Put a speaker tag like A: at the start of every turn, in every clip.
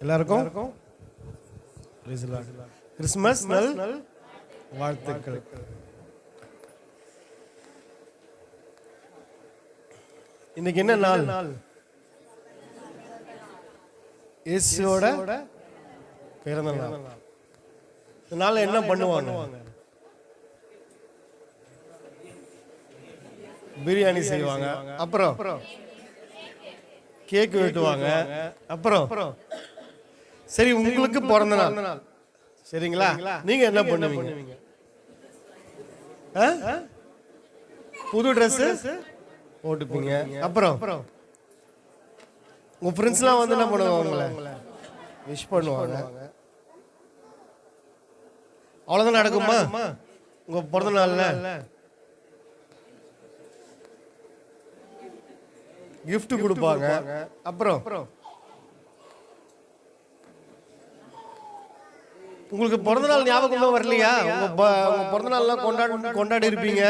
A: எல்லாருக்கும் கிறிஸ்மஸ் நல் வாழ்த்துக்கள். இன்னைக்கு என்ன நாள்? இயேசுவோட பிறந்த நாள். இந்த நாள்ல என்ன பண்ணுவாங்க? பிரியாணி செய்வாங்க, அப்புறம் கேக் வெட்டுவாங்க, அப்புறம் சரி உங்களுக்கு பிறந்த நாள் சரிங்களா? நீங்க என்ன பண்ணுவீங்க? புது ட்ரெஸ் போட்டுப்பீங்க, அப்புறம் உங்க ஃப்ரெண்ட்ஸ்லாம் வந்து என்ன பண்ணுவாங்க? விஷ் பண்ணுவாங்க. அவ்வளவுதான் நடக்குமா உங்க பிறந்த நாள்ல? gift கொடுப்பாங்க, அப்புறம் உங்களுக்கு பிறந்த நாள் ஞாபகமா வரலையா? உங்க பிறந்த நாள்லாம் கொண்டாடி இருப்பீங்க,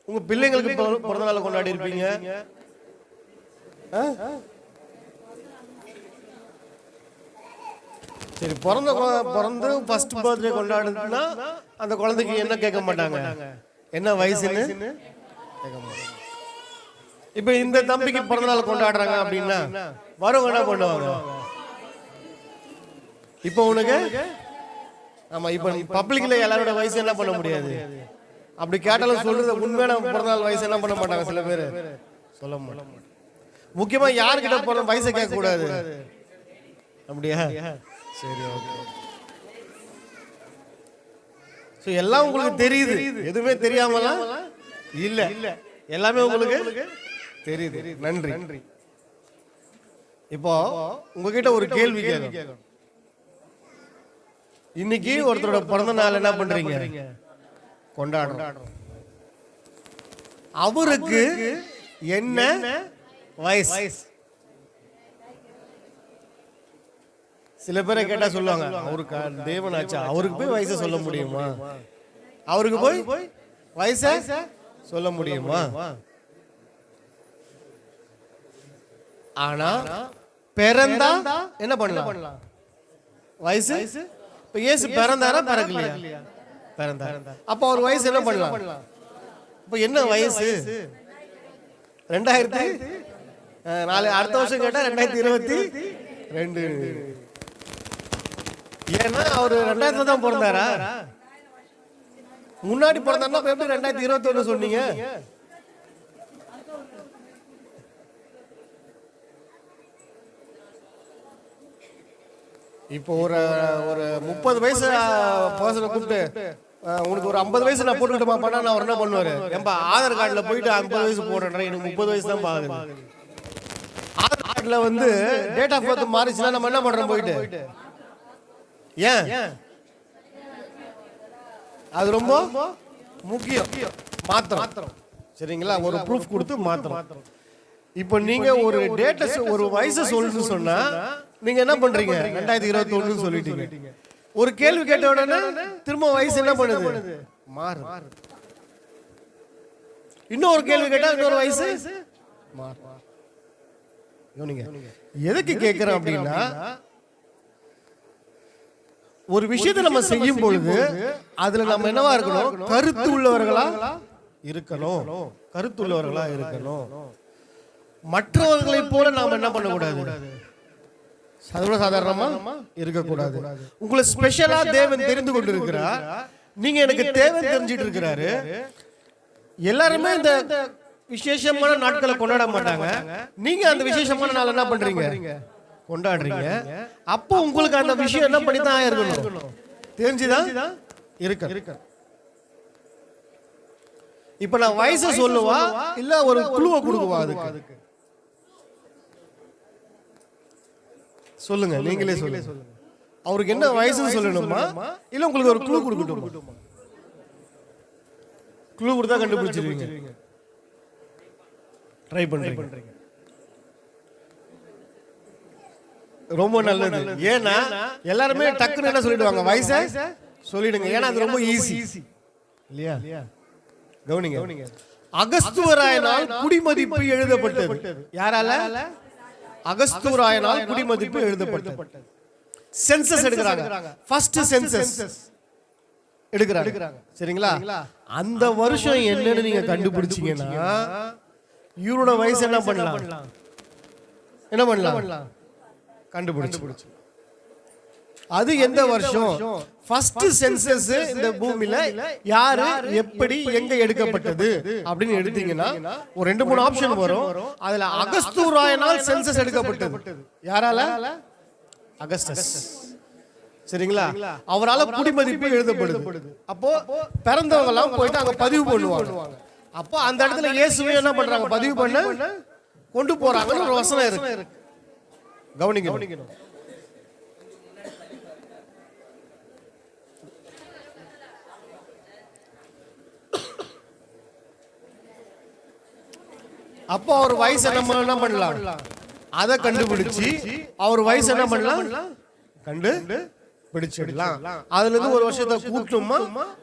A: உங்க பிள்ளைங்களுக்கு பிறந்த நாள் கொண்டாடி இருப்பீங்க. சரி, பிறந்து ஃபர்ஸ்ட் பர்த்டே கொண்டாடுனா அந்த குழந்தைக்கு என்ன கேட்க மாட்டாங்க? என்ன வயசுன்னு கேட்க மாட்டாங்க. இப்ப இந்த தம்பிக்கு பிறந்த நாள் கொண்டாடுறாங்க அப்படின்னா வரவங்க என்ன பண்ணுவாங்க? இப்ப உனக்கு ஆமா, இப்ப பப்ளிக்ல எல்லாரோட வயசு என்ன பண்ண முடியாது. அப்படி கேட்டாலும் சொல்றது உண்மையான பிறந்த நாள் வயசு என்ன பண்ண மாட்டாங்க, சில பேர் சொல்ல மாட்டாங்க. முக்கியமா யாருக்கிட்ட போற வயசை கேட்க கூடாது. அப்படியா? சரி, ஓகே. சோ எல்லாம் உங்களுக்கு தெரியுது, எதுவுமே தெரியாமலாம் இல்ல, எல்லாமே உங்களுக்கு தெரியுது. நன்றி. இப்போ உங்ககிட்ட ஒரு கேள்வி கேட்கணும். இன்னைக்கு ஒருத்தரோட பிறந்த நாள் என்ன பண்றீங்க? கொண்டாடுறோம். அவருக்கு என்ன வயசு? சில பேரை கேட்டா சொல்லுவாங்க, அவருக்கு தேவனாச்சா, அவருக்கு போய் வயசை சொல்ல முடியுமா? அவருக்கு போய் வயசை சொல்ல முடியுமா? ஆனா பிறந்தா என்ன பண்ணலாம்? வயசு. இப்ப இயேசு பிறந்தாரா பிறக்கலையா? பிறந்தார். அப்ப அவர் வயசு என்ன பண்ணலாம்? இப்ப என்ன வயசு? 2004 அடுத்த வருஷம் கேட்டா 2022. ஏன்னா அவரு 2000 தான் பிறந்தாரா? முன்னாடி பிறந்தாருன்னா எப்படி 2021 சொன்னீங்க? இப்போ ஒரு 30 வயசு பர்சனை கூப்பிட்டு உனக்கு ஒரு 50 வயசு நான் போட்டுக்கிட்டோமா பண்ணா நான் என்ன பண்ணுவாரு? ஏன்பா ஆதார் கார்டுல போயிட்டு 50 வயசு போடுறேன், எனக்கு 30 வயசு தான் பாக்குது. ஆதார் கார்டுல வந்து டேட் ஆஃப் பர்த் மாறிச்சுன்னா நம்ம என்ன பண்றோம்? போயிட்டு ஏன் அது ரொம்ப முக்கியம், மாத்திரம். சரிங்களா? ஒரு ப்ரூஃப் கொடுத்து மாத்திரம். இப்போ நீங்க ஒரு டேட்டை ஒரு வயசை சொல்லுன்னு சொன்னா நீங்க என்ன பண்றீங்க? 2021 சொல்லிட்டீங்க. ஒரு கேள்வி கேட்ட உடனே திரும்ப வயசு என்ன பண்ணுது? மாறு. இன்னொரு கேள்வி கேட்டா இன்னொரு வயசு மாறு. எதுக்கு கேட்கிறோம் அப்படின்னா, ஒரு விஷயத்தை நம்ம செய்யும் பொழுது அதுல நம்ம என்னவா இருக்கணும்? கருத்து உள்ளவர்களா இருக்கணும். மற்றவர்களை போல நாம என்ன பண்ணக்கூடாது? சாதாரணமா இருக்கக்கூடாது. உங்களை ஸ்பெஷலா தேவன் தெரிந்து கொண்டு இருக்கிறார். நீங்க எனக்கு தேவன் தெரிஞ்சிட்டு இருக்கிறாரு. எல்லாருமே இந்த விசேஷமான நாட்களை கொண்டாட மாட்டாங்க. நீங்க அந்த விசேஷமான நாள் என்ன பண்றீங்க? கொண்டாடுறீங்க. அப்போ உங்களுக்கு அந்த விஷயம் என்ன பண்ணி தான் இருக்கணும்? தெரிஞ்சுதான் இருக்க. இப்ப நான் வயசை சொல்லுவா இல்ல ஒரு குழுவை கொடுக்குவா? அதுக்கு சொல்லுங்க, நீங்களே சொல்லுங்க. அவருக்கு என்ன வயசுன்னு சொல்லணுமா இல்ல உங்களுக்கு ஒரு க்ளூ கொடுக்கட்டுமா? க்ளூ கொடுத்தா கண்டுபிடிச்சிருவீங்க. ட்ரை பண்றீங்க. ரொம்ப நல்லது. ஏன்னா எல்லாருமே டக்குன்னு என்ன சொல்லிடுவாங்க? வயசை சொல்லிடுங்க. ஏன்னா அது ரொம்ப ஈஸி இல்லையா? கவனிங்க. அகஸ்துவராயனால் குடிமதிப்பு எழுதப்பட்டது. யாரால? அகஸ்துவராயனால் குடிமதிப்பு எழுதப்பட்டது. சென்சஸ் எடுக்கிறாங்க. ஃபர்ஸ்ட் சென்சஸ் எடுக்கிறாங்க. சரிங்களா? அந்த வருஷம் என்னன்னு நீங்க கண்டுபிடிச்சீங்கன்னா இவரோட வயசு என்ன பண்ணலாம் கண்டுபிடிச்சு. அது எந்த வருஷம்? ஃபர்ஸ்ட் சென்சஸ் இந்த பூமியில யாரு எப்படி எங்க எடுக்கப்பட்டது அப்படின்னு எடுத்தீங்கன்னா ஒரு 2-3 ஆப்ஷன் வரும். அதுல அகஸ்தூராயனால் சென்சஸ் எடுக்கப்பட்டது. யாரால? அகஸ்டஸ். சரிங்களா? அவரால் குடிமதிப்பு எழுதப்படுது. அப்போ பிறந்தவங்க எல்லாம் போயிட்டு அங்க பதிவு பண்ணுவாங்க. அப்போ அந்த இடத்துல இயேசுவை என்ன பண்றாங்க? பதிவு பண்ண கொண்டு போறாங்க. ஒரு வசனம் இருக்கு, கவனிக்கணும். அப்போ அவர் வயசு என்ன பண்ணலாம்? அதை கண்டுபிடிச்சு அவர் வயசு என்ன பண்ணலாம்? கண்டுபிடிச்சிடலாம். அதுல இருந்து ஒரு வருஷத்தை கூட்டணுமா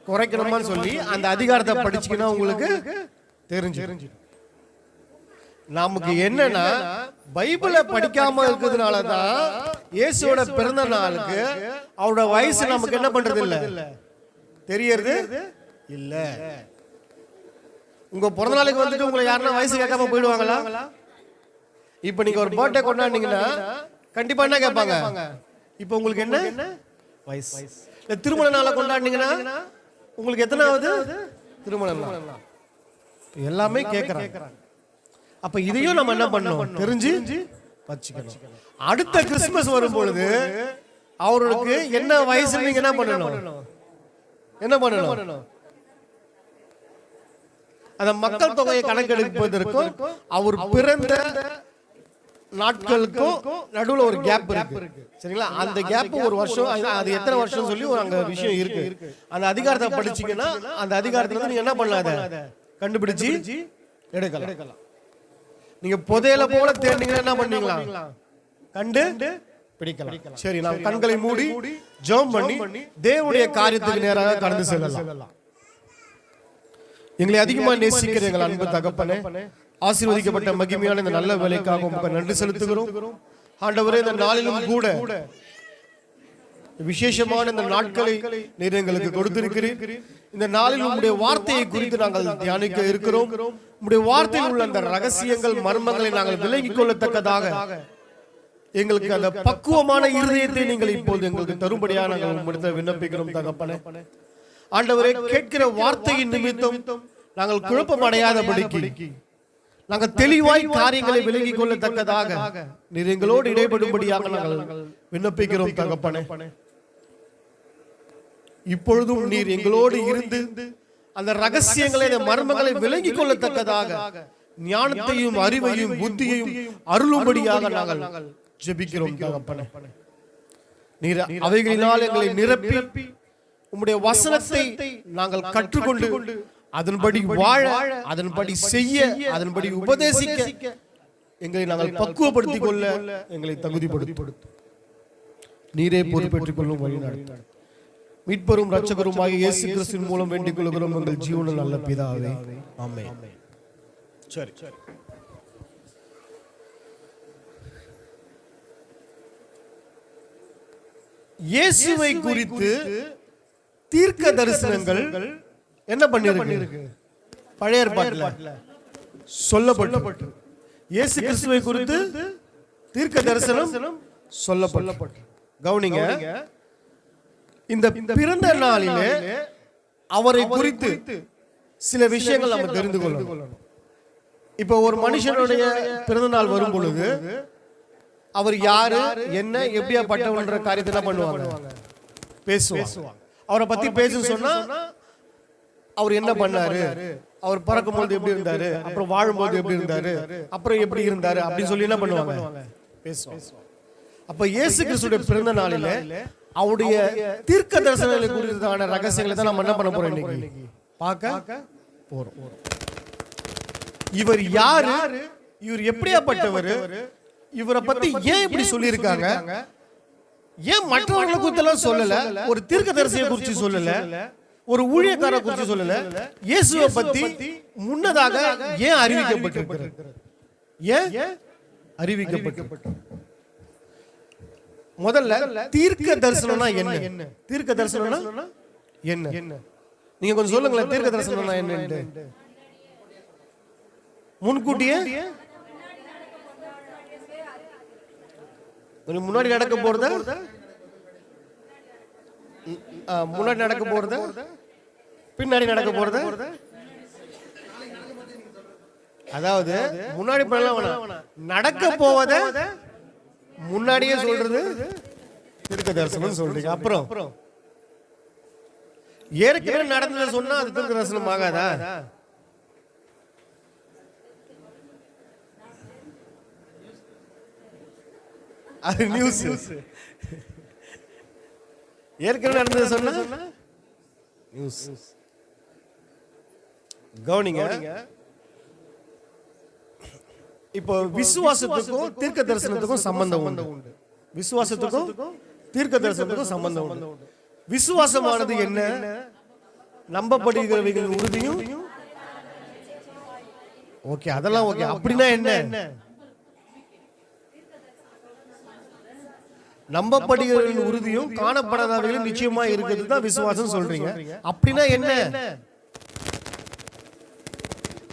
A: குறைக்கணுமான்னு சொல்லி அந்த அதிகாரத்தை படிச்சுக்கினா உங்களுக்கு தெரிஞ்சு. நமக்கு என்னன்னா பைபிளை படிக்காம இருக்கிறதுனாலதான் இயேசுவோட பிறந்த நாளுக்கு அவரோட வயசு நமக்கு என்ன பண்றது இல்ல, தெரியறது இல்ல. உங்க பிறந்த நாளுக்கு வந்துட்டு உங்களை யாருன்னா வயசு கேட்காம போயிடுவாங்களா? இப்ப நீங்க ஒரு பர்த்டே கொண்டாடினீங்கன்னா கண்டிப்பா என்ன கேட்பாங்க? இப்ப உங்களுக்கு என்ன வயசு? திருமண நாளை கொண்டாடினீங்கன்னா உங்களுக்கு எத்தனாவது திருமண நாள்? எல்லாமே கேட்கறாங்க. அப்ப இதையும் நம்ம என்ன பண்ணணும்? தெரிஞ்சு வச்சுக்கணும். அடுத்த கிறிஸ்துமஸ் வரும் பொழுது அவருக்கு என்ன வயசு நீங்க என்ன பண்ணணும்? அந்த மக்கள் தொகையை கணக்கெடுப்பதற்கும் அவர் பிறந்த நாட்களுக்கும் நடுவுல ஒரு கேப் இருக்கு. சரிங்களா? அந்த கேப் ஒரு வருஷம், அது எத்தனை வருஷம் சொல்லி ஒரு அங்க விஷயம் இருக்கு. அந்த அதிகாரத்தை படிச்சீங்கன்னா அந்த அதிகாரத்துல நீங்க என்ன பண்ணாத கண்டுபிடிச்சு எடுக்கலாம். நீங்க புதையல போல தேடினீங்கன்னா என்ன பண்ணீங்களா? கண்டு பிடிக்கலாம். சரி, நாம் கண்களை மூடி ஜெபம் பண்ணி தேவனுடைய காரியத்துக்கு நேராக கடந்து செல்லலாம். எங்களை அதிகமா நேசிக்கிற எங்கள் அன்பு தகப்பனே, ஆசீர்வதிக்கப்பட்ட மகிமையான இந்த நல்ல வேலைக்காக உங்களுக்கு நன்றி செலுத்துகிறோம். ஆண்டவரே, இந்த நாளிலும் கூட விசேஷமான இந்த நாட்களை நீர் எங்களுக்கு கொடுத்திருக்கிறீர். இந்த நாளில் உங்களுடைய வார்த்தையை குறித்து நாங்கள் தியானிக்க இருக்கிறோம். உங்களுடைய வார்த்தையில் உள்ள அந்த ரகசியங்கள் மர்மங்களை நாங்கள் விலகிக் கொள்ளத்தக்கதாக எங்களுக்கு அந்த பக்குவமான இருதயத்தை நீங்கள் இப்போது எங்களுக்கு தரும்படியாக நாங்கள் உம்மிடத்தில் விண்ணப்பிக்கிறோம் தகப்பனே. ஆண்டவரே, கேட்கிற வார்த்தையின் நிமித்தம் நாங்கள் குழப்பம் அடையாதபடிக்கு நாங்கள் தெளிவாய் காரியங்களை விலகிக் கொள்ளத்தக்கதாக நீர் எங்களோடு இடைபடும்படியாக நாங்கள் விண்ணப்பிக்கிறோம் தகப்பனே. இப்பொழுதும் நீர் எங்களோடு இருந்து அந்த ரகசியங்களை, அந்த மர்மங்களை விலகிக் கொள்ளத்தக்கதாக ஞானத்தையும் அறிவையும் புத்தியையும் அருளும்படியாக நாங்கள் ஜெபிக்கிறோம் தகப்பனே. நீர் அவைகளினால் எங்களை நிரப்பி உம்முடைய வசனத்தை நாங்கள் கற்றுக்கொண்டு அதன்படி வாழ, அதன்படி செய்ய, அதன்படி உபதேசிக்க எங்களை நாங்கள் பக்குவப்படுத்திக் கொள்ள எங்களை தகுதிப்படுத்தி நீரே பொறுப்பேற்றுக் கொள்ளும் வழி நடத்தும். மீட்பரும் இரட்சகருமாகிய இயேசு கிறிஸ்துவின் மூலம் வேண்டிக் கொள்கிறோம் எங்கள் ஜீவனில் நல்ல பிதாவே, ஆமென். சரி, இயேசுவை குறித்து தீர்க்க தரிசனங்கள் என்ன பண்ணிருக்கு? பழைய ஏற்பாட்டில் சொல்லப்பட்டு இயேசு கிறிஸ்துவை குறித்து தீர்க்க தரிசனம் சொல்லப்பட்டு. கவனிங்க, இந்த பிறந்த நாளிலே அவரை குறித்து சில விஷயங்கள் நம்ம தெரிந்து கொள்ளணும். இப்ப ஒரு மனுஷனுடைய பிறந்த நாள் வரும் பொழுது அவர் யாரு, என்ன, எப்படியாப்பட்டவன்ற காரியத்தை என்ன பண்ணுவாங்க? பேசுவாங்க. அவரை பத்தி பேச சொன்னா அவர் என்ன பண்ணாரு, அவர் பறக்கும் போது எப்படி இருந்தாரு, அப்புறம் வாழும்போது எப்படி இருந்தாரு, அப்புறம் எப்படி இருந்தாரு அப்படின்னு சொல்லி என்ன பண்ணுவாங்க? பேசுவாங்க. அப்ப இயேசு கிறிஸ்துடைய பிறந்த நாளில அவருடைய தீர்க்க தரிசனங்களை குறித்தான ரகசியங்களை தான் நம்ம என்ன பண்ண போறோம்? இன்னைக்கு பார்க்க போறோம். இவர் யாரு, இவர் எப்படியாப்பட்டவர், இவரை பத்தி ஏன் இப்படி சொல்லி இருக்காங்க, ஏன் மற்றவர்களை குறித்தெல்லாம் சொல்லல, ஒரு தீர்க்கதரிசியை குறித்து சொல்லல, ஒரு ஊழியக்காரரை குறித்து சொல்லல, இயேசுவை பத்தி முன்னதாக ஏன் அறிவிக்கப்பட்டிருக்கிறது? ஏன் அறிவிக்கப்பட்டு முதல்ல தீர்க்க தரிசனம்னா என்ன? தீர்க்க தரிசனம்னா என்ன? நீங்க கொஞ்சம் சொல்லுங்களேன், தீர்க்க தரிசனம்னா என்னன்னு. முன்கூட்டியே முன்னாடி நடக்க போறத, முன்னாடி நடக்க போறத, பின்னாடி நடக்க போறத, அதாவது முன்னாடி நடக்க போவத முன்னாடியே சொல்றது தீர்க்க தரிசனம் சொல்றீங்க. அப்புறம் ஏற்கனவே நடந்தத சொன்னா அது தீர்க்க தரிசனம் ஆகாதா? அது நியூஸ். ஏற்கனவே நடந்தத சொன்னா நியூஸ். கவனிங்க, இப்போ விசுவாசத்துக்கும் தீர்க்க தரிசனத்துக்கும் சம்பந்தம் உண்டு. விசுவாசத்துக்கும் தீர்க்க தரிசனத்துக்கும் சம்பந்தம் உண்டு. விசுவாசமானது என்ன? நம்பப்படுகிறவைகள் உறுதியும். ஓகே, அதெல்லாம் ஓகே. அப்படின்னா என்ன? நம்பப்படுகிறவர்களின் உறுதியும் காணப்படாதவர்களும் நிச்சயமா இருக்கிறது தான் விசுவாசம் சொல்றீங்க. அப்படின்னா என்ன?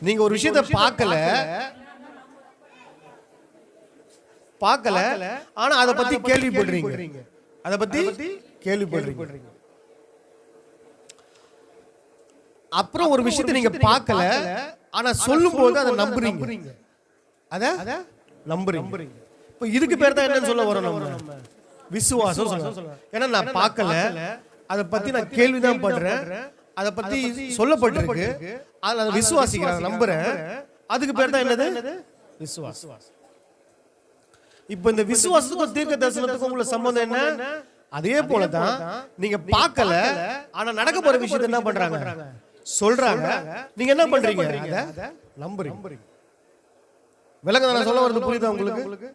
A: நீங்க ஒரு விஷயத்தை பார்க்கல, ஆனா அதை பத்தி கேள்விப்படுறீங்க. அதை பத்தி கேள்விப்படுறீங்க. அப்புறம் ஒரு விஷயத்தை நீங்க பார்க்கல, ஆனா சொல்லும் போது அதை நம்புறீங்க. அத நம்புறீங்க. இப்போ இதுக்கு பேர் தான் என்னன்னு சொல்ல வரோம் நம்ம? விசுவாசம் சொல்றோம். ஏன்னா நான் பார்க்கல, அதை பத்தி நான் கேள்விதான் பண்றேன், அதை பத்தி சொல்லப்பட்டிருக்கு, அதை விசுவாசிக்கிறேன், நம்புறேன். அதுக்கு பேர் தான் என்னது? விசுவாசம். இப்போ இந்த விசுவாசத்துக்கும் தீர்க்க தரிசனத்துக்கும் உள்ள சம்பந்தம் என்ன? அதே போலதான் நீங்க பார்க்கல, ஆனா நடக்க போற விஷயத்தை என்ன பண்றாங்க? சொல்றாங்க. நீங்க என்ன பண்றீங்க? அதை நம்புறீங்க. விளங்க நான் சொல்ல வரது புரியுதா உங்களுக்கு?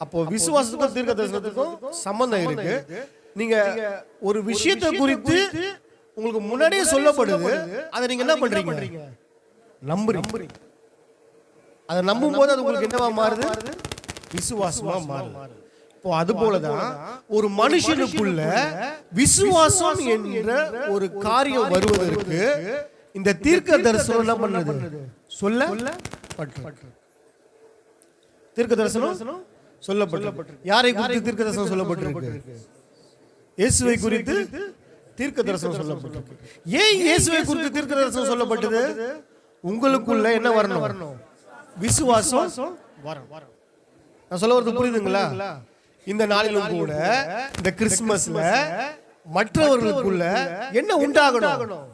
A: அப்போ விசுவாசத்துக்கும் தீர்க்க தரிசனத்துக்கும் சம்பந்தம் இருக்கு. நீங்க ஒரு விஷயத்தை குறித்து உங்களுக்கு முன்னாடியே சொல்லப்படுது, அதை நீங்க என்ன பண்றீங்க? நம்புறீங்க. அதை நம்பும் போது அது உங்களுக்கு என்னவா மாறுது? விசுவாசமா மாறுது. இப்போ அது போலதான் ஒரு மனுஷனுக்குள்ள விசுவாசம் என்ற ஒரு காரியம் வருவதற்கு இந்த தீர்க்க தரிசனம் என்ன பண்ணுது? சொல்லப்பட்டு. தீர்க்க தரிசனம் சொல்லப்பட்டு. யாரை குறித்து தீர்க்க தரிசனம் சொல்லப்பட்டிருக்கு? இயேசுவை குறித்து தீர்க்க தரிசனம் சொல்லப்பட்டிருக்கு. ஏன் இயேசுவை குறித்து தீர்க்க தரிசனம் சொல்லப்பட்டது? உங்களுக்குள்ள என்ன வரணும்? விசுவாசம் வரணும். நான் சொல்ல வரது புரியுதுங்களா? இந்த நாளிலும் கூட இந்த கிறிஸ்துமஸ்ல மற்றவர்களுக்குள்ள என்ன உண்டாகணும்?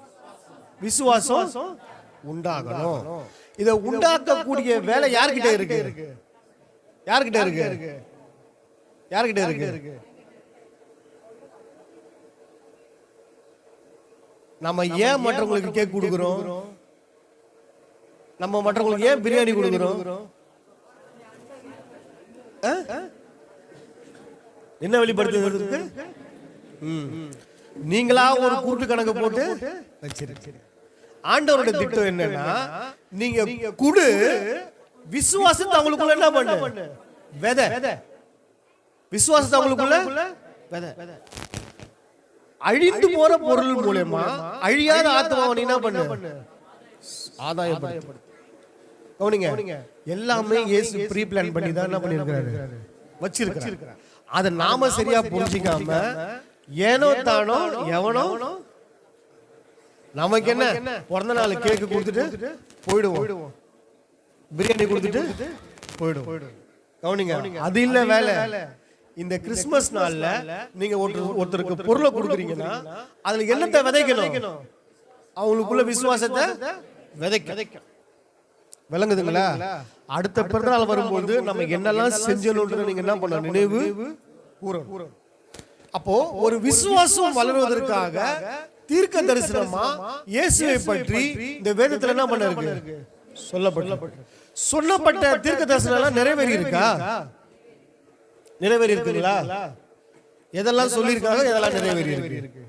A: விசுவாசம் உண்டாகணும். இதை உண்டாக்கக்கூடிய வேலை யார்கிட்ட இருக்கு? யார்கிட்ட இருக்கு? யார்கிட்ட இருக்கு? நம்ம ஏன் மற்றவங்களுக்கு கேக் கொடுக்கிறோம்? நம்ம மற்றவங்களுக்கு ஏன் பிரியாணி கொடுக்கிறோம்? என்ன வெளிப்படுத்துறதுக்கு? நீங்களா ஒரு கூட்டு கணக்கு போட்டு வச்சிருக்கீங்க. ஆண்டவருடைய திட்டம் என்னன்னா, நீங்க குடு, விசுவாசத்தை அவங்களுக்குள்ள என்ன பண்ணு? விதை. விசுவாசத்தை அவங்களுக்குள்ள விதை. அழிந்து போற பொருள் மூலமா அழியாத ஆத்மாவை என்ன பண்ணு? ஆதாயப்படுத்து. கவனிங்க, எல்லாமே இயேசு ப்ரீ பிளான் பண்ணி தான் என்ன பண்ணிருக்காரு? வச்சிருக்காரு. அதை நாம சரியா புரிஞ்சிக்காம ஏனோ தானோ எவனோ நமக்கு என்ன பிறந்த நாள் கேக்கு கொடுத்துட்டு போயிடுவோம், பிரியாணி கொடுத்துட்டு போயிடுவோம். கவனிங்க, அது இல்ல வேலை. இந்த கிறிஸ்துமஸ் நாள்ல நீங்க ஒருத்தருக்கு பொருளை கொடுக்குறீங்கன்னா அதுல என்னத்தை விதைக்கணும்? அவங்களுக்குள்ள விசுவாசத்தை விதைக்க. விளங்குதுங்களா? அடுத்த பிறந்தநாள் வரும்போது நம்ம என்னெல்லாம் செஞ்சோம்ன்றது நீங்க என்ன பண்ண நினைவு கூறணும். அப்போ ஒரு விசுவாசம் வளருவதற்காக தீர்க்க தரிசனமா இயேசுவை பற்றி இந்த வேதத்துல என்ன பண்ண இருக்கு? சொல்லப்பட்ட தீர்க்க தரிசனம் எல்லாம் நிறைவேறி இருக்கா? நிறைவேறி இருக்குங்களா? எதெல்லாம் சொல்லியிருக்காங்க, எதெல்லாம் நிறைவேறி இருக்கு?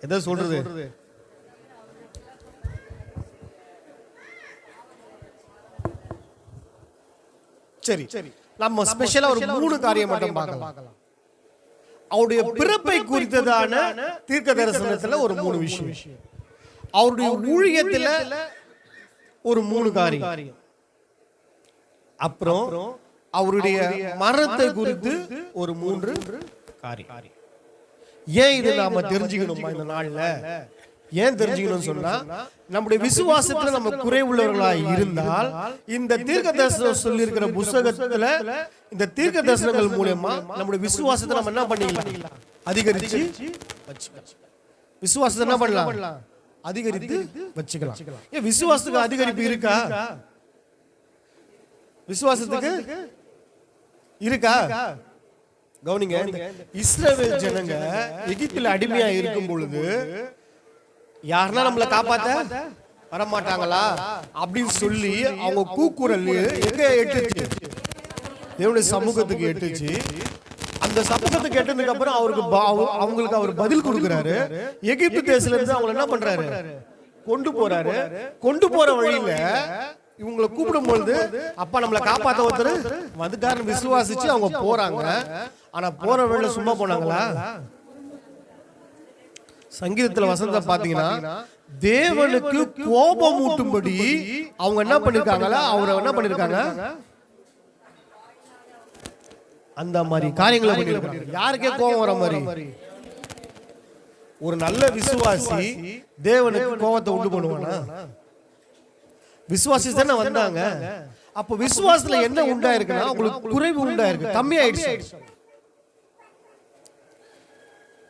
A: எதை சொல்றது? சரி, நம்ம ஸ்பெஷலா ஒரு 3 காரியம் மட்டும் பார்க்கலாம். அவருடைய பிறப்பை குறித்ததான தீர்க்க தரிசனத்துல ஒரு 3 விஷயம், அவருடைய ஊழியத்துல ஒரு 3 காரியம், அப்புறம் அவருடைய மரணத்தை குறித்து ஒரு 3 காரியம். ஏன் இதை நாம தெரிஞ்சுக்கணுமா இந்த நாள்ல? ஏன் தெரிஞ்சுக்கணும்னு சொன்னா, நம்முடைய விசுவாசத்துல நம்ம குறைவுள்ளவர்களாய் இருந்தால் இந்த தீர்க்க தரிசனம் சொல்லி இருக்கிற புத்தகத்துல இந்த தீர்க்க தரிசனங்கள் மூலமா நம்முடைய விசுவாசத்தை நம்ம என்ன பண்ணிக்கலாம்? அதிகரிச்சு வச்சுக்கலாம். விசுவாசத்தை என்ன பண்ணலாம்? அதிகரித்து வச்சுக்கலாம். ஏன் விசுவாசத்துக்கு அதிகரிப்பு இருக்கா? விசுவாசத்துக்கு இருக்கா? கவனிங்க, இஸ்ரவேல் ஜனங்க எகிப்தில் அடிமையா இருக்கும் பொழுது யாருன்னா நம்மளை காப்பாத்த வரமாட்டாங்களா அப்படின்னு சொல்லி அவங்க கூக்குரல் எங்க எட்டுச்சு? தேவனுடைய சமூகத்துக்கு எட்டுச்சு. அந்த சமூகத்துக்கு எட்டதுக்கு அப்புறம் அவங்களுக்கு அவர் பதில் கொடுக்கிறாரு. எகிப்து தேசத்துல இருந்து அவங்க என்ன பண்றாரு? கொண்டு போற வழியில இவங்களை கூப்பிடும் பொழுது அப்பா நம்மளை காப்பாத்த ஒருத்தர் வந்துட்டாருன்னு விசுவாசிச்சு அவங்க போறாங்க. ஆனா போற வழியில சும்மா போனாங்களா? சங்கீதத்துல வசனத்தை பாத்தீங்கன்னா, தேவனுக்கு கோபம் ஊட்டும்படி அவங்க என்ன பண்ணிருக்காங்களா? அவரை என்ன பண்ணிருக்காங்க? அந்த மாதிரி காரியங்களை பண்ணிருக்காங்க. யாருக்கே கோபம் வர மாதிரி? ஒரு நல்ல விசுவாசி தேவனுக்கு கோபத்தை உண்டு பண்ணுவானா? விசுவாசி தானே வந்தாங்க. அப்ப விசுவாசத்துல என்ன உண்டாயிருக்குன்னா, உங்களுக்கு குறைவு உண்டாயிருக்கு, கம்மியாயிடுச்சு.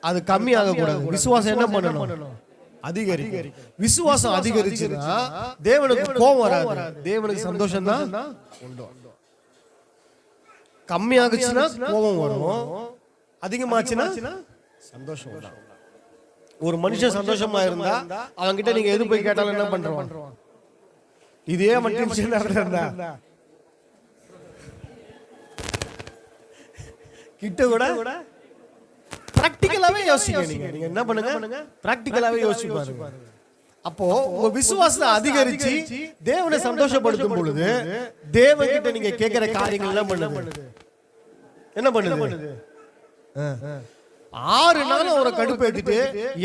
A: அது கம்மியாக கூடாது. விசுவாசம் என்ன பண்ணணும்? அதிகரிக்கும். விசுவாசம் அதிகரிச்சுன்னா தேவனுக்கு கோபம் வராது, தேவனுக்கு சந்தோஷம் தான் உண்டு. கம்மியாகுச்சுன்னா கோபம் வரும், அதிகமாச்சுன்னா சந்தோஷம் வரும். ஒரு மனுஷன் சந்தோஷமா இருந்தா அவன்கிட்ட நீங்க எது போய் கேட்டாலும் என்ன பண்றோம்? இதே மட்டும் கிட்ட கூட பிராக்டிகலாவே யோசிங்க. நீங்க என்ன பண்ணுங்க? பிராக்டிகலாவே யோசிச்சு பாருங்க. அப்போ உங்க விசுவாசத்தை அதிகரிச்சு தேவனை சந்தோஷப்படுத்தும் பொழுது தேவன்கிட்ட நீங்க கேட்கிற காரியங்கள் என்ன பண்ணுது? 6 நாள் அவரை கடுப்பேத்திட்டு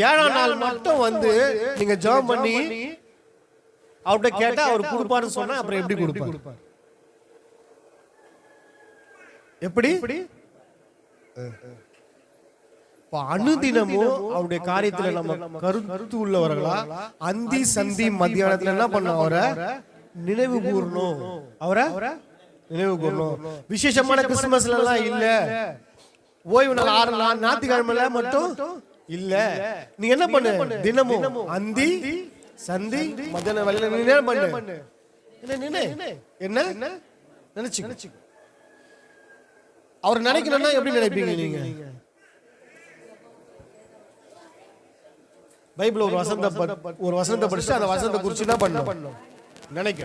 A: 7ஆம் நாள் மட்டும் வந்து நீங்க ஜெபம் பண்ணி அவர்கிட்ட கேட்டா அவர் கொடுப்பாருன்னு சொன்னா அப்புறம் எப்படி கொடுப்பார்? எப்படி? அனுதினமும் அவருடைய காரியத்துல நம்ம கருத்து உள்ளவர்களா அந்தி சந்தி மத்தியானத்துல என்ன பண்ண அவரை நினைவு கூறணும். விசேஷமான கிறிஸ்துமஸ்ல எல்லாம் இல்ல, ஓய்வு நாள் 6 நாள் ஞாயிற்றுக்கிழமையில மட்டும் இல்ல. நீங்க என்ன பண்ணு? தினமும் அந்தி சந்தி மத்தியான வேலையில என்ன நினைச்சு அவர் நினைக்கணும்னா எப்படி நினைப்பீங்க நீங்க? பைபிள் ஒரு வசனத்தை படிச்சு அந்த வசனத்தை குறிச்சு என்ன பண்ணணும்? நினைக்க.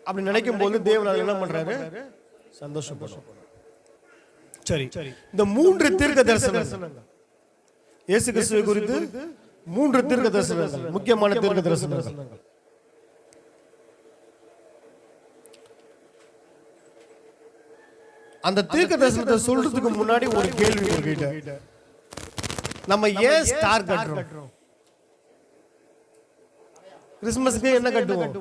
A: அப்படி நினைக்கும் போது தேவன் என்ன பண்றாரு? சந்தோஷப்படுறாரு. சரி, இந்த 3 தீர்க்க தரிசனங்கள் இயேசு கிறிஸ்துவை குறித்து 3 தீர்க்க தரிசனங்கள், முக்கியமான தீர்க்க தரிசனங்கள். அந்த தீர்க்க தரிசனத்தை சொல்றதுக்கு முன்னாடி ஒரு கேள்வி உங்ககிட்ட, நம்ம ஏன் ஸ்டார் கட்டுறோம்? கிறிஸ்துமஸ்க்கு என்ன கட்டுவோம்?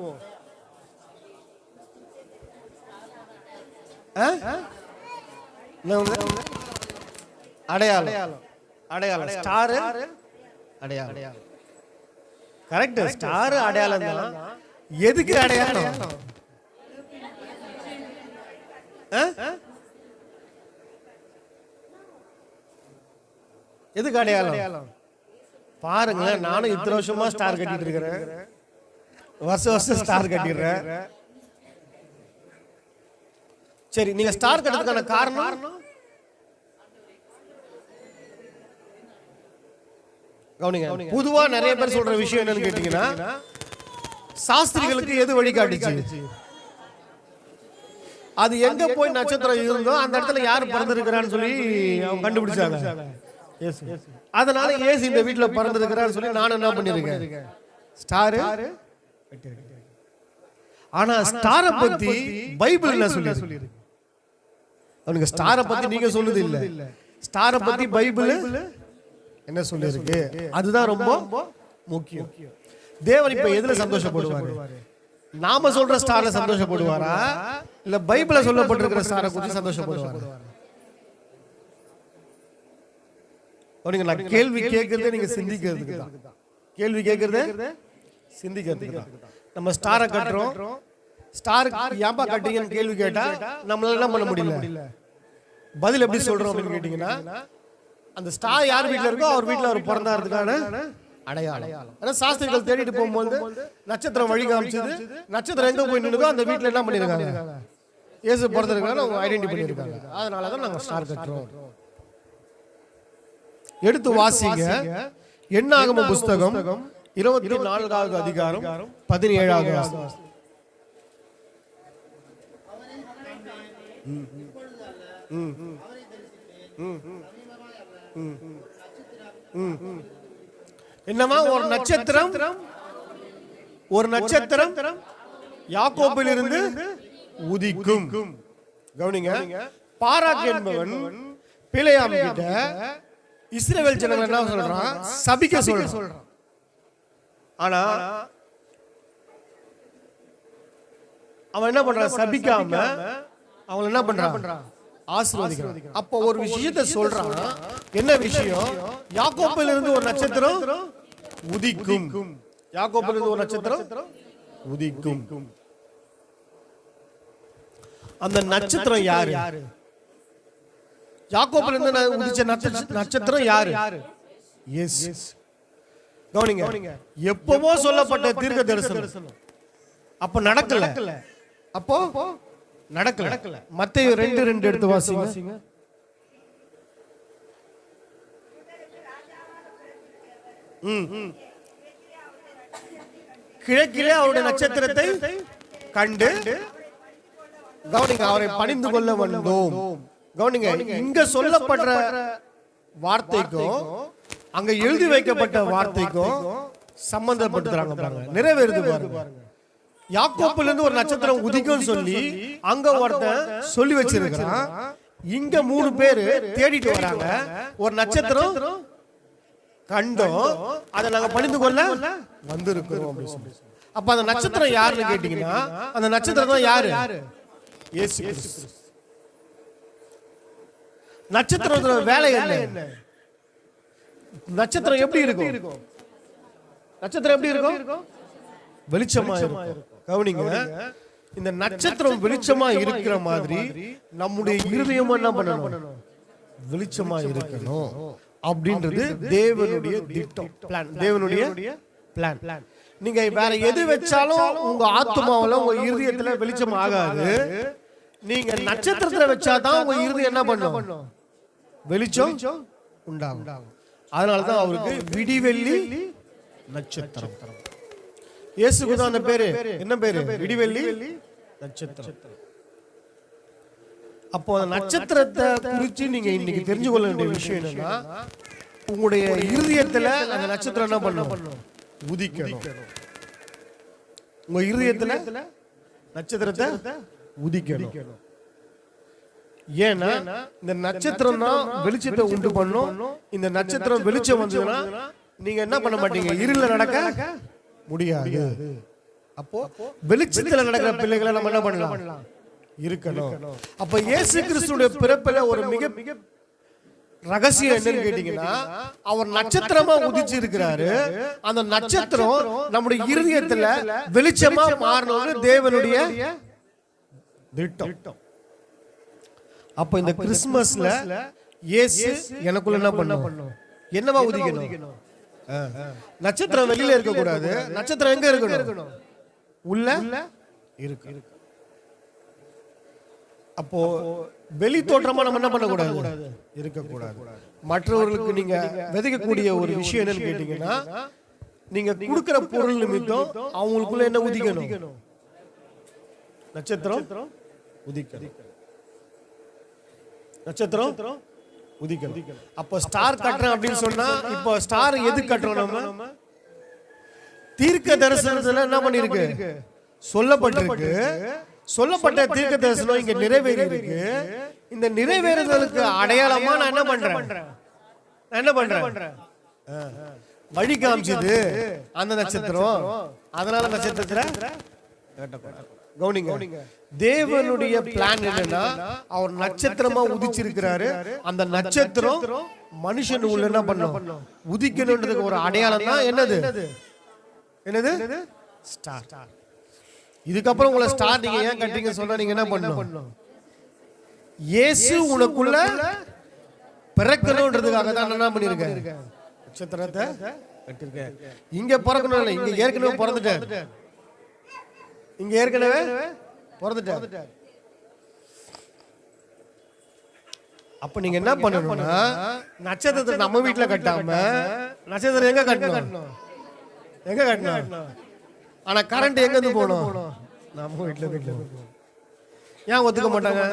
A: அடையாளம். ஸ்டார் அடையாளம். கரெக்ட். ஸ்டார் அடையாளம் தான். எதுக்கு அடையாளம்? எதுக்கு அடையாளம்? பாருங்களேன், நானும் இத்தனை வருஷமா ஸ்டார் கட்டிட்டு இருக்கிறேன், வருஷம் ஸ்டார் கட்டிடுறேன். சரி, நீங்க ஸ்டார் கட்டுறதுக்கான காரணம் கவனிங்க. பொதுவா நிறைய பேர் சொல்ற விஷயம் என்னன்னு கேட்டீங்கன்னா, சாஸ்திரிகளுக்கு எது வழிகாட்டுச்சு? அது எங்க போய் நட்சத்திரம் இருந்தோ அந்த இடத்துல யார் பிறந்திருக்கிறான்னு சொல்லி அவங்க கண்டுபிடிச்சாங்க. அதனால இயேசு இந்த வீட்டுல பிறந்திருக்கிறான்னு சொல்லி நானும் என்ன பண்ணிருக்கேன்? ஸ்டார். ஆனா ஸ்டாரை பத்தி பைபிள் என்ன சொல்லி? அவனுக்கு ஸ்டாரை பத்தி நீங்க சொல்லுது இல்ல, ஸ்டாரை பத்தி பைபிள் என்ன சொல்லிருக்கு, அதுதான் ரொம்ப முக்கியம். தேவன் இப்ப எதுல சந்தோஷப்படுவாரு? நாம சொல்ற ஸ்டார்ல சந்தோஷப்படுவாரா, இல்ல பைபிள்ல சொல்லப்பட்டிருக்கிற ஸ்டாரை குறித்து சந்தோஷப்படுவாரா? நான் கேள்வி கேட்கறதே நீங்க சிந்திக்கிறதுக்கு தான். கேள்வி கேட்கறதே சிந்திக்கிறதுக்கு தான். நம்ம ஸ்டாரை கட்டுறோம், ஸ்டாருக்கு ஏன்பா கட்டுறீங்கன்னு கேள்வி கேட்டா நம்மளால என்ன பண்ண முடியல. பதில் எப்படி சொல்றோம் அப்படின்னு கேட்டீங்கன்னா, அந்த ஸ்டார் யார் வீட்டுல இருக்கோ அவர் வீட்டுல அவர் பிறந்தாருக்கான அடையாளம். ஆனா சாஸ்திரிகள் தேடிட்டு போகும்போது நட்சத்திரம் வழி காமிச்சது, நட்சத்திரம் எங்க போய் நின்னுதோ அந்த வீட்டுல என்ன பண்ணிருக்காங்க, இயேசு பிறந்திருக்காங்க அவங்க ஐடென்டி பண்ணிருக்காங்க. அதனாலதான் நாங்க ஸ்டார் கட்டுறோம். எடுத்து வாசிங்க என்னாகம புஸ்தகம் 24வது அதிகாரம் 17வது வசனம். என்னமா ஒரு நட்சத்திரம் யாக்கோபில் இருந்து உதிக்கும். கவனிங்க, பாராக் என்பவன் பிலேயாம் கிட்ட இஸ்ரவேல் ஜனங்கள் என்ன சொல்றான், சபிக்க சொல்றான். ஆனா அவன் என்ன பண்றான், சபிக்காம அவன் என்ன பண்றான், ஆசீர்வதிக்கிறான். அப்போ ஒரு விஷயத்தை சொல்றான். என்ன விஷயம்? யாக்கோபில் இருந்து ஒரு நட்சத்திரம் உதிக்கும். யாக்கோபில் இருந்து ஒரு நட்சத்திரம் உதிக்கும். அந்த நட்சத்திரம் யாரு? யாக்கோபில் இருந்து உதிச்ச நட்சத்திரம் யாரு? இயேசு. கவனிங்க, எப்பவோ சொல்லப்பட்ட தீர்க்க தரிசனம் அப்ப நடக்கல. அப்போ நடக்கல. மத்தேயு 2:2 எடுத்து வாசிங்க. கிழக்கிலே அவருடைய நட்சத்திரத்தை கண்டு கவனிங்க, அவரை பணிந்து கொள்ள வந்தோம். கவனிங்க, இங்க சொல்லப்படுற வார்த்தைக்கும் அங்க எழுதி வைக்கப்பட்ட வார்த்தைக்கும் சம்பந்தப்படுத்துறாங்க பாருங்க, நிறைவேறுது பாருங்க. யாக்கோபில இருந்து ஒரு நட்சத்திரம் உதிக்கும் சொல்லி அங்க ஒருத்தன் சொல்லி வச்சிருக்கான். இங்க 3 பேரு தேடிட்டு வராங்க, ஒரு நட்சத்திரம் கண்டோம், அதை நாங்க பணிந்து கொள்ள வந்திருக்கிறோம் அப்படின்னு சொல்லி. அப்ப அந்த நட்சத்திரம் யாருன்னு கேட்டீங்கன்னா, அந்த நட்சத்திரம் தான் யாரு? இயேசு கிறிஸ்து. நட்சத்திரத்தோட வேலை என்ன? நட்சத்திரம் எப்படி இருக்கும்? நட்சத்திரம் எப்படி இருக்கும்? வெளிச்சமா இருக்கும். கவனிங்க, இந்த நட்சத்திரம் வெளிச்சமா இருக்கிற மாதிரி நம்முடைய இருதயம் என்ன பண்ணணும்? வெளிச்சமா இருக்கணும் அப்படின்றது தேவனுடைய திட்டம், பிளான். தேவனுடைய பிளான். நீங்க வேற எது வச்சாலும் உங்க ஆத்மாவுல உங்க இருதயத்துல வெளிச்சம் ஆகாது. நீங்க நட்சத்திரத்துல வச்சாதான் உங்க இருதயம் என்ன பண்ணும்? வெளிச்சம் உண்டாகும். அதனாலதான் அவருக்கு விடிவெள்ளி நட்சத்திரம். இயேசுக்கு தான் அந்த பேரு. என்ன பேரு? விடிவெள்ளி நட்சத்திரம். அப்போ அந்த நட்சத்திரத்தை குறித்து நீங்க இன்னைக்கு தெரிஞ்சு கொள்ள வேண்டிய விஷயம் என்னன்னா, உங்களுடைய இருதயத்துல அந்த நட்சத்திரம் என்ன பண்ணும்? உதிக்கணும். உங்க இருதயத்துல நட்சத்திரத்தை உதிக்கணும். ஏன்னா இந்த நட்சத்திரம் தான் வெளிச்சத்தை உண்டு பண்ணும். இந்த நட்சத்திரம் வெளிச்சம் வந்ததுன்னா நீங்க என்ன பண்ண மாட்டீங்க? இருள நடக்க முடியாது. அப்போ வெளிச்சத்துல நடக்கிற பிள்ளைகளை நம்ம என்ன பண்ணலாம்? இருக்கணும். அப்ப இயேசு கிறிஸ்துடைய பிறப்பில ஒரு மிக மிக ரகசியம் என்னன்னு கேட்டீங்கன்னா, அவர் நட்சத்திரமா உதிச்சு இருக்கிறாரு. அந்த நட்சத்திரம் நம்முடைய இருதயத்துல வெளிச்சமா மாறணும்னு தேவனுடைய திட்டம். அப்ப இந்த கிறிஸ்துமஸ்ல இயேசு எனக்குள்ள என்ன பண்ணும்? என்னவா உதிக்கணும்? நட்சத்திரம் வெளியில இருக்க கூடாது. நட்சத்திரம் எங்க இருக்கணும்? உள்ள இருக்கு. அப்போ வெளி தோற்றமா நம்ம என்ன பண்ண கூடாது? இருக்க கூடாது. மற்றவர்களுக்கு நீங்க விதைக்கக்கூடிய ஒரு விஷயம் என்னன்னு கேட்டீங்கன்னா, நீங்க கொடுக்கிற பொருள் நிமித்தம் அவங்களுக்குள்ள என்ன உதிக்கணும்? நட்சத்திரம் உதிக்கணும். நட்சத்திரம் உதிக்கணும். அப்ப ஸ்டார் கட்டுறோம் அப்படின்னு சொன்னா, இப்போ ஸ்டார் எது கட்டுறோம்? நம்ம தீர்க்க தரிசனத்துல என்ன பண்ணிருக்கு? சொல்லப்பட்டிருக்கு. சொல்லப்பட்ட தீர்க்க தரிசனம் இங்க நிறைவேறி இருக்கு. இந்த நிறைவேறுதலுக்கு அடையாளமா நான் என்ன பண்றேன் வழி காமிச்சது அந்த நட்சத்திரம். அதனால நட்சத்திரத்துல கவனிங்க, தேவனுடைய பிளான் என்னன்னா அவர் நட்சத்திரமா உதிச்சிருக்கிறாரு. அந்த நட்சத்திரம் மனுஷன் உள்ள என்ன பண்ணும், உதிக்கணும்ன்றதுக்கு ஒரு அடையாளம் தான் என்னது ஸ்டார். இதுக்கப்புறம் உங்களை ஸ்டார் நீங்க ஏன் கட்டுறீங்க சொன்னா நீங்க என்ன பண்ணணும், இயேசு உனக்குள்ள பிறக்கணும்ன்றதுக்காக தான் என்ன பண்ணிருக்கேன், நட்சத்திரத்தை கட்டிருக்கேன். இங்க பிறக்கணும் இல்லை, இங்க ஏற்கனவே பிறந்துட்டேன். அப்ப நீங்க என்ன பண்ணணும்னா நட்சத்திரத்தை நம்ம வீட்டுல கட்டாம நட்சத்திரம் எங்க கட்டணும், ஆனா கரண்ட் எங்க இருந்து போகணும், நம்ம வீட்டுல இருந்து. ஏன் ஒத்துக்க மாட்டாங்க?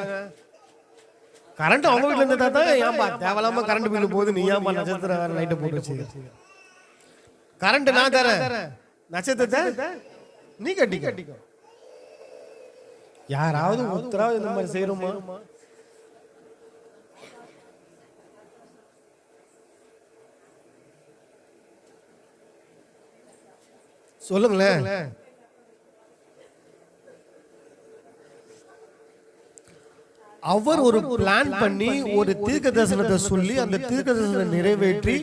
A: கரண்ட் அவங்க வீட்டுல இருந்து தான் ஏன்பா தேவையில்லாம கரண்ட் பில்லு போகுது, நீ ஏன்பா நட்சத்திரம் வேற லைட்டை போட்டு வச்சு. கரண்ட் நான் தரேன், நட்சத்திரத்தை நீ கட்டிக்கோ. யாராவது உத்தரவு இந்த மாதிரி செய்யணுமா? சொல்லுங்களேன். அவர் ஒரு பிளான் பண்ணி ஒரு தீர்க்க தரிசனத்தை சொல்லி அந்த தீர்க்க தரிசனத்தை நிறைவேற்றி